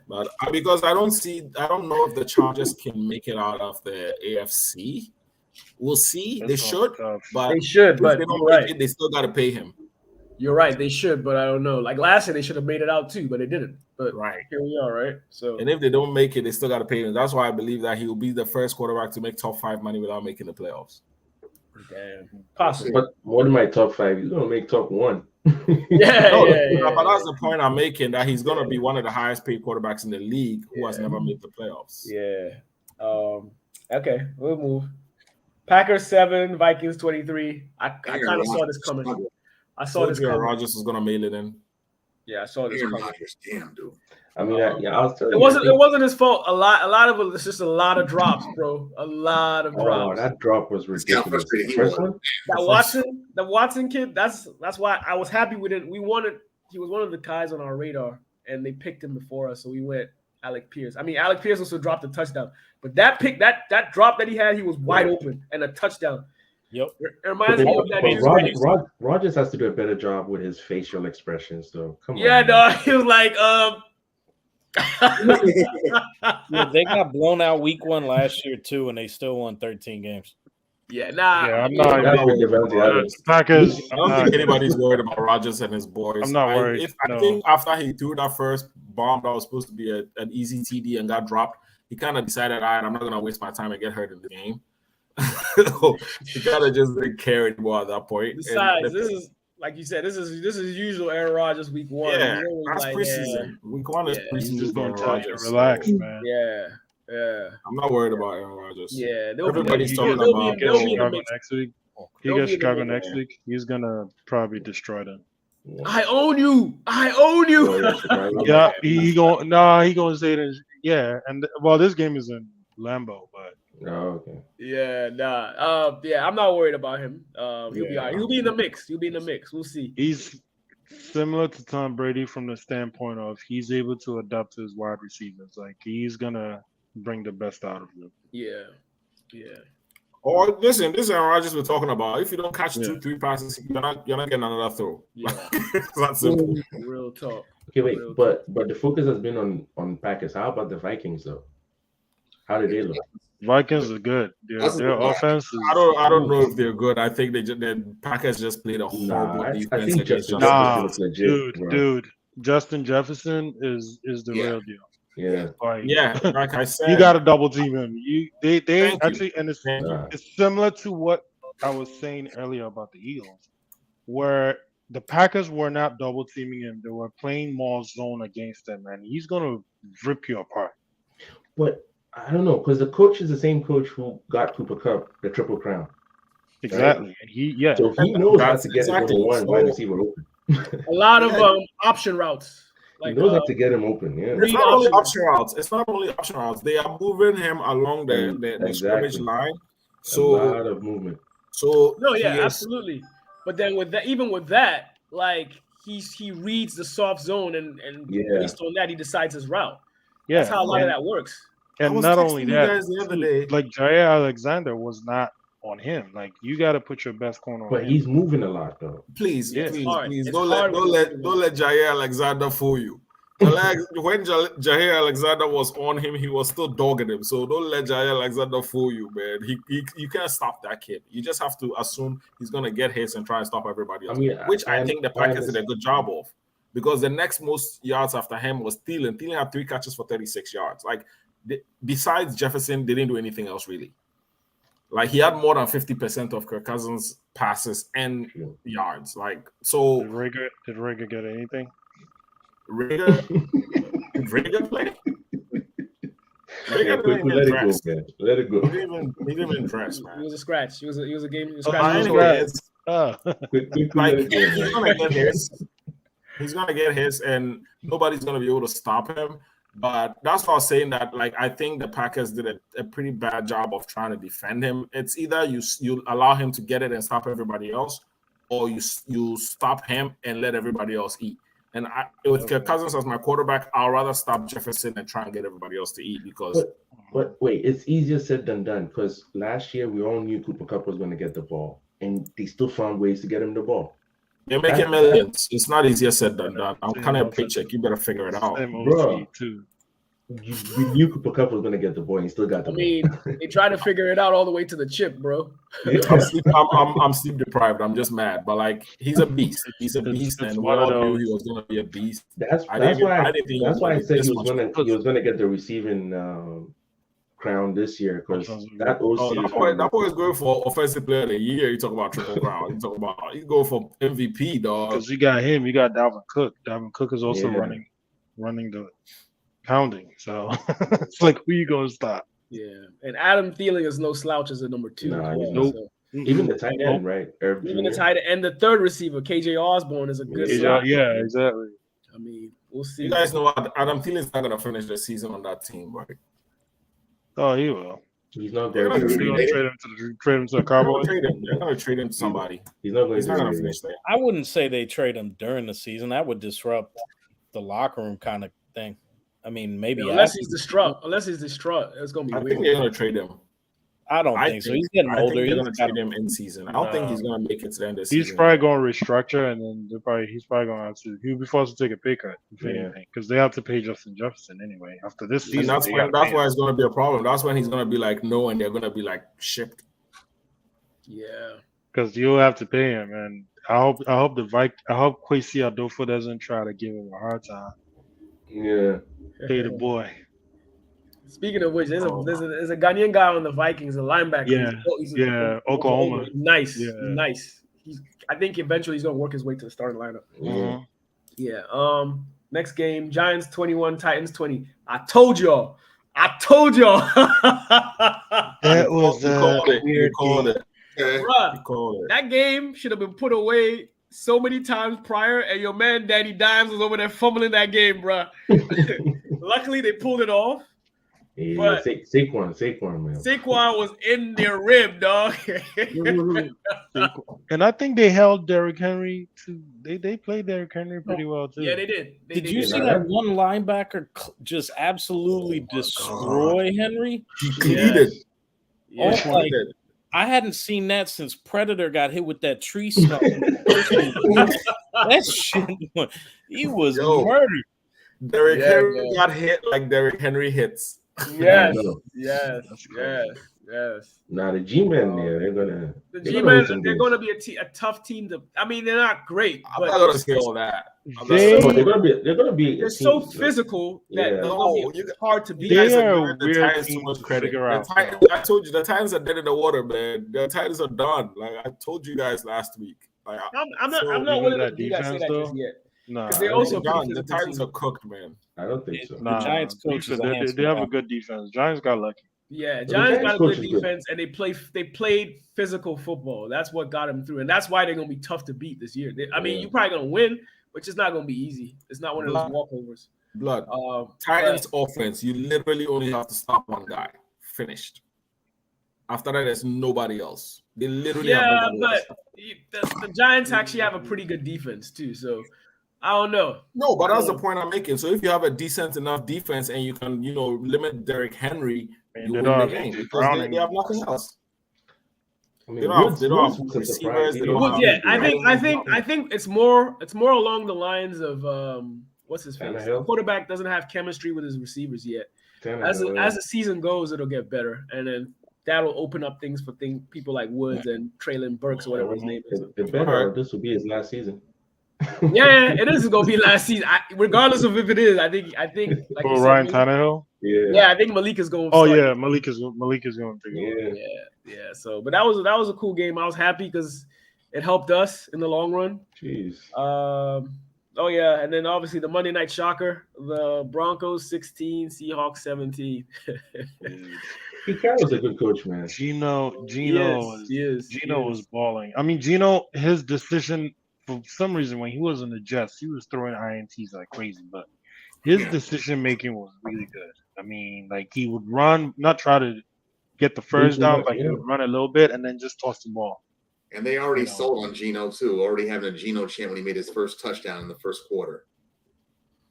but because I don't know if the Chargers can make it out of the AFC. We'll see. They should, but they should. But if they don't make it, they still got to pay him. You're right. They should, but I don't know. Like last year, they should have made it out too, but they didn't. But here we are, right? So, and if they don't make it, they still got to pay him. That's why I believe that he will be the first quarterback to make top 5 money without making the playoffs. Damn, possible. But more than my top 5, he's gonna make top 1. But that's the point I'm making, that he's gonna be one of the highest paid quarterbacks in the league who has never made the playoffs. Yeah. Okay, we'll move. Packers 7, Vikings 23. I kind of saw this coming. I saw this coming. Rodgers was gonna mail it in. Yeah, I saw this coming. Damn, dude. I mean, I was telling you. It wasn't his fault. A lot of it was just a lot of drops, bro. A lot of drops. Oh, that drop was ridiculous. The first one? The Watson kid, that's why I was happy with it. He was one of the guys on our radar, and they picked him before us, so we went Alec Pierce. I mean, Alec Pierce also dropped a touchdown, but that drop that he had, he was wide open and a touchdown. Yep. It reminds me of that. Rodgers has to do a better job with his facial expressions, though. Come on. Yeah, no, he was like, Yeah, they got blown out week 1 last year too, and they still won 13 games. Yeah, nah. Yeah, I'm I'm not. not worried about Devontae Adams. Packers. I don't think anybody's worried about Rodgers and his boys. I'm not worried, I no. think after he threw that first bomb that was supposed to be an easy TD and got dropped, he kind of decided, all right, I'm not going to waste my time and get hurt in the game. He kind of just didn't care anymore at that point. Besides, this is like you said. This is usual Aaron Rodgers week 1. Yeah, He's always that's like, preseason. Week 1 is Yeah. He's preseason just for gonna Aaron tell you to Rodgers. relax, man. Yeah. I'm not worried about Aaron Rodgers. Yeah. Everybody's they'll talking be- about they'll be in the Chicago mix. next week. He They'll gets be in the Chicago mix. next week. He's gonna probably destroy them. I own you. I own you. Oh, yeah, Chicago. Yeah, he gonna say that. Yeah, and well, this game is in Lambeau, but Oh, okay. Yeah, nah. Yeah, I'm not worried about him. He'll be Yeah. all right. He'll be in the mix. He'll be in the mix. We'll see. he's similar to Tom Brady from the standpoint of he's able to adapt to his wide receivers. Like he's gonna bring the best out of them. Yeah. Or listen, this is Aaron Rodgers we're talking about. If you don't catch Yeah. 2-3 passes, you're not getting another throw. Yeah. It's that simple. Real talk. Okay, wait, Real but the focus has been on Packers. How about the Vikings though? How did they look? Vikings are good. Their offense is. I don't know if they're good. I think the Packers just played a horrible I defense think against Justin Justin. Nah, Jefferson looks legit, bro. dude. Justin Jefferson is the Yeah. real deal. Yeah. Like, Yeah, like I said, you got to double team him. They Thank you. actually, and it's Nah. it's similar to what I was saying earlier about the Eagles, where the Packers were not double teaming him; they were playing more zone against him, and he's gonna rip you apart. But I don't know, because the coach is the same coach who got Cooper Kupp the Triple Crown. Exactly, and yeah, So he knows how That's to get exactly. his one So- wide receiver open. A lot of option routes. He Like knows how to get him open. Yeah. It's not only option routes. It's not only option routes. They are moving him along the Exactly. scrimmage line. A So lot of movement. no, he yeah, is- absolutely. But then with that, even with that, like he reads the soft zone and Yeah. based on that he decides his route. yeah. That's how a lot of and, that works. I and was not texting only you that, guys the other day. like Jair Alexander was not on him. Like you got to put your best corner on But him. he's moving a lot though. Please, Yeah. please, hard. please It's don't hard let when don't let Jair Alexander fool you. When Jair Alexander was on him, he was still dogging him. So don't let Jair Alexander fool you, man. You can't stop that kid. You just have to assume he's gonna get his and try and stop everybody else. I mean, which I I- think the I Packers did a good job of, because the next most yards after him was Thielen. Thielen had 3 catches for 36 yards. Like besides Jefferson, they didn't do anything else really. Like he had more than 50% of Kirk Cousins' passes and yards. Like so, Did Rager get anything? Rager, did Rager play? Yeah, Rager quick, didn't let even it go, dress. man. Let it go. He didn't even dress, He man. was a scratch. He was a game. He was a Oh, scratch. he was Anyways, Quick, like let it go, he's man. gonna get his. He's gonna get his, and nobody's gonna be able to stop him. But that's why I was saying that. Like I think the Packers did a pretty bad job of trying to defend him. It's either you allow him to get it and stop everybody else, or you stop him and let everybody else eat. And with Kirk Cousins as my quarterback, I'd rather stop Jefferson and try and get everybody else to eat because. But wait, it's easier said than done because last year we all knew Cooper Kupp was going to get the ball, and they still found ways to get him the ball. They're making millions. It's not easier said than done. I'm kind of a paycheck. You better figure it out. Same Bro. OC too. We knew Cooper Kupp was going to get the ball, and he still got the I ball. mean, they try to figure it out all the way to the chip, bro. I'm sleep deprived. I'm just mad. But like he's a beast. He's a beast, It's and we one of all knew those- he was gonna be a beast. That's I that's didn't why I didn't think that's why I said this he was much. gonna get the receiving crown this year because that OC Oh, that boy is going for offensive player of the year. You talk about triple crown. You talk about he's going for MVP, dog. Because you got him, you got Dalvin Cook. Dalvin Cook is also Yeah. running the pounding. So it's like, who you gonna stop? Yeah, and Adam Thielen is no slouch as a number 2. Nah, as well, he's nope. so. even the tight end, right? Herb Even the Jr. tight end, and the third receiver, KJ Osborne, is a good Yeah. slot. Yeah, exactly. I mean, we'll see. You guys know what? Adam Thielen's not gonna finish the season on that team, right? Oh, he will. He's not They're going gonna They're to. gonna trade him to the They're Cowboys. gonna trade him to somebody. He's not going He's not gonna to. finish there. I wouldn't say they trade him during the season. That would disrupt the locker room kind of thing. I mean, maybe Unless after. he's distraught. Unless he's distraught, it's gonna be I weird. think they're gonna trade him. I don't think so. He's getting I older. think they're He's going to got trade him in season. I don't think he's going to make it to the end of the He's season. probably going to restructure, and then he's probably going to have to. He'll be forced to take a pay cut, if Yeah. anything, because they have to pay Justin Jefferson anyway after this season. And that's they when, gotta that's pay why him. it's going to be a problem. That's when he's going to be like, no, and they're going to be like shipped. Yeah. Because you'll have to pay him, and I hope Kwesi Adolfo doesn't try to give him a hard time. Yeah. Pay the boy. Speaking of which, there's a Ghanaian guy on the Vikings, a linebacker. Yeah, Oklahoma. Nice, Yeah. nice. I think eventually he's gonna work his way to the starting lineup. Yeah. Yeah. Next game, Giants 21, Titans 20. I told y'all. That was You called it. You weird called game. it. Okay. Bruh, You called it. that game should have been put away so many times prior, and your man Danny Dimes was over there fumbling that game, bruh. Luckily, they pulled it off. Yeah, But- Saquon, man. Saquon was in their rib, dog. And I think they held Derrick Henry to. They played Derrick Henry pretty well too. Yeah, they did. Did you see that one linebacker just absolutely destroy Henry? He cleated. Yeah. Oh, like, I hadn't seen that since Predator got hit with that tree stump. That shit, he was Yo. murdered. Derrick Yeah, Henry man. got hit like Derrick Henry hits. Yes, No. yes, That's crazy. yes. Nah, the G-men there, they're gonna. The they're G-men, gonna win some they're games. going to be a tough team to. I mean, they're not great, I'm not but gonna say all that. They- No, they're gonna be. they're a so team, physical that Yeah. they're No, going to you be got- hard to beat. They guys are giving a the weird Titans team too much to credit. figure The out. Titans, I told you the Titans are dead in the water, man. The Titans are done. Like I told you guys last week. Like I'm not Even willing that to you guys say defense, that just though? yet. Nah, 'Cause they I also think- they're done. pretty The physical Titans team. are cooked, man. I don't think so. nah, Giants coach is a they handsome have guy. a good defense. Giants got lucky. Yeah, the Giants Giants got a coach good is good. defense, and they played physical football. That's what got them through, and that's why they're going to be tough to beat this year. I mean, Yeah. you're probably going to win, but it's not going to be easy. It's not one of those walkovers. Blood. Um, Titans offense, you literally only have to stop one guy. Finished. After that, there's nobody else. They literally have yeah, nobody but else. the Giants actually have a pretty good defense too. So I don't know. No, but that's the point I'm making. So if you have a decent enough defense and you can, limit Derrick Henry, And you they win don't the have game AJ because Brown they have nothing else. I mean, They don't have Woods was a receivers, surprise. they He don't didn't have- Yeah, have- I think it's more along the lines of what's his face? The Tannehill? quarterback doesn't have chemistry with his receivers yet. Tannehill, As the season goes, it'll get better, and then that'll open up things for people like Woods and Traylon Burks or whatever his name is. The better, this will be his last season. Yeah, it is gonna be last season. Regardless of if it is, I think like you For said, Ryan Malik- Tannehill. Yeah, I think Malik is going. Oh start. yeah, Malik is going to take over. Yeah. Yeah. So, but that was a cool game. I was happy because it helped us in the long run. Jeez. Oh yeah, and then obviously the Monday night shocker: the Broncos 16, Seahawks 17. Pete Carroll's a good coach, man. Gino Yes. was balling. I mean, Gino, his decision for some reason when he was in the Jets, he was throwing INTs like crazy, but his decision making was really good. I mean, like he would run, not try to get the first down, but he would run a little bit and then just toss the ball. And they already sold on Geno too, already having a Geno chant when he made his first touchdown in the first quarter.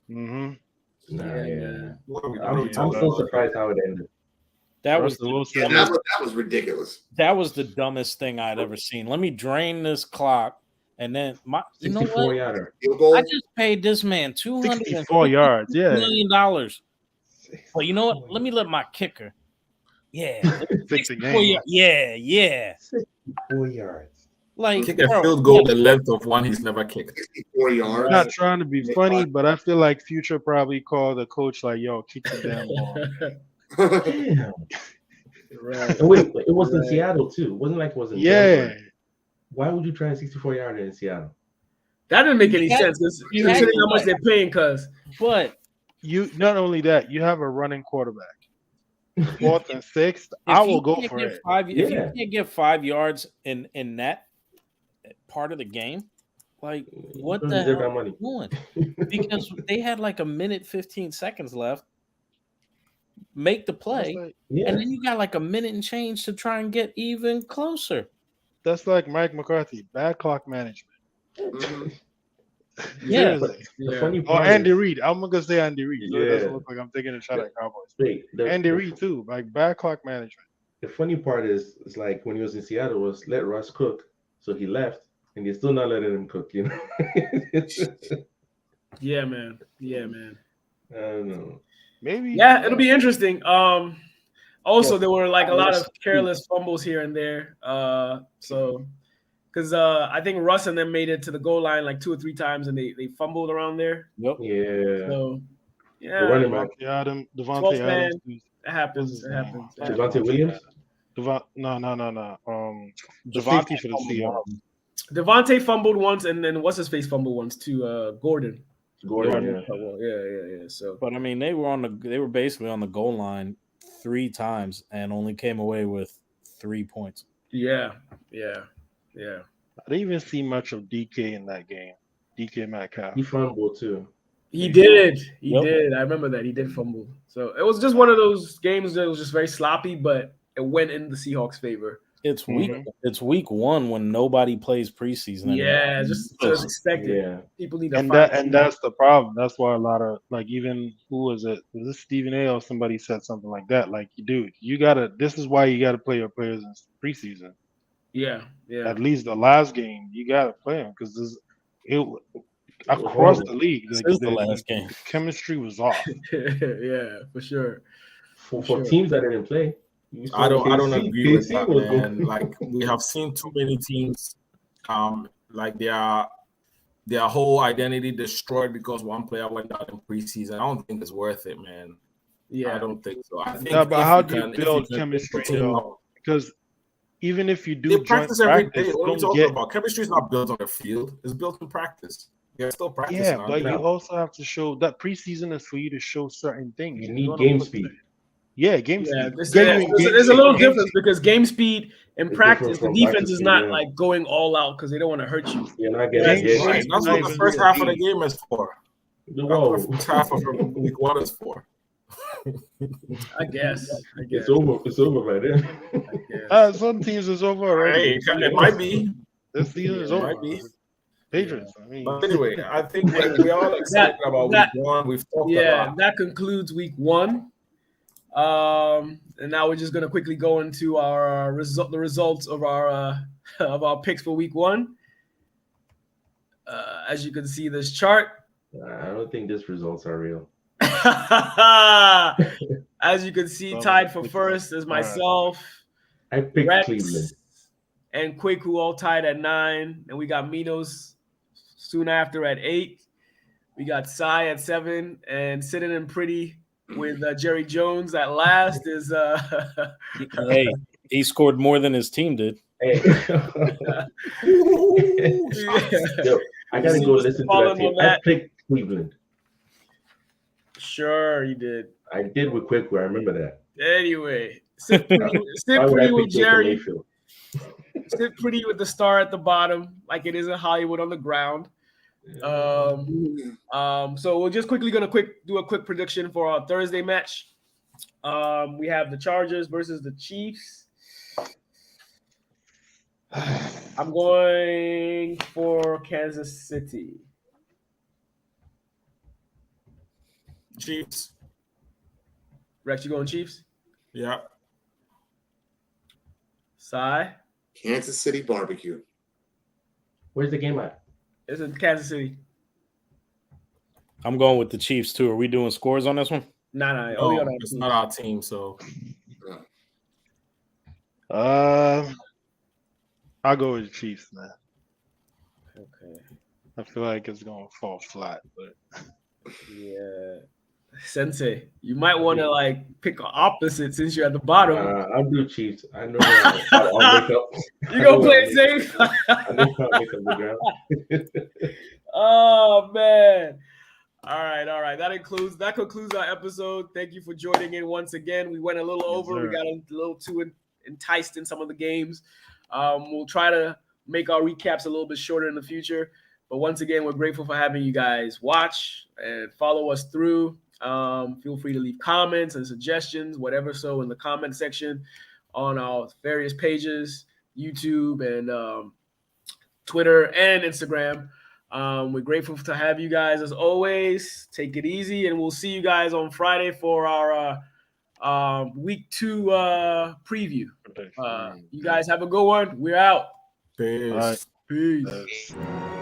Mm-hmm. Yeah. What I'm so surprised how it ended. That was Russell Wilson. Yeah, that was ridiculous. the dumbest thing I'd ever seen. Let me drain this clock, and then you know 64 what? yarder. Field goal. I just paid this man $264 64 yards. Yeah. million. Well, you know what? Let me let my kicker. Yeah, Fix the 64 game. yeah. 4 yards. Like Kick a bro, field goal the length of one he's never kicked. 64 yards. I'm not trying to be funny, but I feel like Future probably called the coach like, "Yo, kick the damn ball." Damn. Right. And wait, it was in Seattle too. It wasn't like it was in Yeah. Denver. Why would you try a 64 yarder in Seattle? That didn't make any You had- sense you had- considering how much they're paying. Cause but You not only that, you have a running quarterback. 4th and 6th, if I you will go can't for get it. If you Yeah. can't get 5 yards in that part of the game, like what You the don't deserve hell that money. are you doing? Because they had like a minute 15 seconds left. Make the play, That's like, Yeah. and then you got like a minute and change to try and get even closer. that's like Mike McCarthy, bad clock management. Mhm. Yeah, Seriously. The funny Or part Andy is- Reid. I'm gonna say Andy Reid. So it doesn't Yeah. look like I'm taking a shot at Cowboys. wait, Andy Reid too, like bad clock management. the funny part is, it's like when he was in Seattle, was let Russ cook, so he left, and you're still not letting him cook. Yeah, man. Yeah, man. I don't know. Maybe. Yeah, it'll be interesting. Also, Yeah. there were like a lot of careless fumbles here and there. So because I think Russ and them made it to the goal line like 2 or 3 times, and they fumbled around there. Yep. Yeah. So The yeah, running back, Devontae 12th man. Adams. it What's happens. his It name? happens. Devontae Williams. No. The Devontae safety for the fumbled one of Seahawks. them. Devontae fumbled once, and then what's his face fumbled once too. Gordon. Gordon. Yeah. Well, yeah. So But I mean, they were basically on the goal line 3 times and only came away with 3 points. yeah. I didn't even see much of DK in that game. DK Metcalf. He fumbled too. He did. He Yep. did. I remember that he did fumble. So it was just one of those games that was just very sloppy, but it went in the Seahawks' favor. It's week 1 when nobody plays preseason anymore. Yeah, just so it's expected. Yeah. People need to And find that's the problem. That's why a lot of like, even who was it? Was this Stephen A or somebody said something like that? Like, dude, this is why you gotta play your players in preseason. Yeah. At least the last game, you gotta play them because across the league, This like, is the last game. the chemistry was off. Yeah, for sure. For teams that didn't play. I don't KC agree with KC that, was man. good. Like we have seen too many teams, like their whole identity destroyed because one player went out in preseason. I don't think it's worth it, man. Yeah. I don't think so. I think Yeah, but if how you do you can- if build can chemistry put a team up- though? Because even if you do They joint practice every day. practice, What are we don't talking get about? Chemistry is not built on the field; it's built in practice. You're still practicing. yeah, on but it. you also have to show that preseason is for you to show certain things. You know need what I'm game saying? speed. Yeah, game Yeah, speed. there's Genuine game a little speed. difference because game speed in It's practice, different the from defense practice is speed, not yeah. like going all out because they don't want to hurt you. You're not Yeah, getting Game get Right. speed. That's not what the even first half of the speed. game is for. That's Whoa. what the first half of week 1 is for. I guess. It's over. It's over right there. Some teams is over already. Hey, it might be. This season is It over. might be. Patriots. I mean, But anyway, I think we're all excited about that- week 1. We've talked Yeah, about. that concludes week 1. And now we're just gonna quickly go into our the results of our picks for week 1. As you can see this chart. I don't think these results are real. As you can see, tied for first is myself, I picked Rex, Cleveland. and Quick, who all tied at 9. And we got Minos soon after at 8. We got Cy at 7, and sitting in pretty with Jerry Jones at last is Hey, he scored more than his team did. Hey. Yo, I gotta go listen to Following that tape. on that. I picked Cleveland. Sure, you did. I did with Quick. I remember that. Anyway, sit Why would pretty I with pick Baker Jerry. Mayfield? Sit pretty with the star at the bottom, like it is in Hollywood on the ground. So we're just quickly gonna do a quick prediction for our Thursday match. We have the Chargers versus the Chiefs. I'm going for Kansas City. Chiefs. Rex, you going Chiefs? Yeah. Cy? Kansas City barbecue. Where's the game at? It's in Kansas City. I'm going with the Chiefs too. Are we doing scores on this one? Nah, No, only on it's not our team, so I'll go with the Chiefs, man. Okay. I feel like it's gonna fall flat, but Yeah. Sensei, you might want to like pick opposite since you're at the bottom. I'll do Chiefs. I know I'll make up. You gonna play it safe? I know I'll make up the ground. Oh man. All right. That concludes our episode. Thank you for joining in once again. We went a little over. sir. We got a little too enticed in some of the games. We'll try to make our recaps a little bit shorter in the future. But once again, we're grateful for having you guys watch and follow us through. Feel free to leave comments and suggestions, whatever. So in the comment section on our various pages, YouTube and Twitter and Instagram. We're grateful to have you guys as always. Take it easy, and we'll see you guys on Friday for our week 2 preview. You guys have a good one. We're out. Peace. All right. Peace. Yes.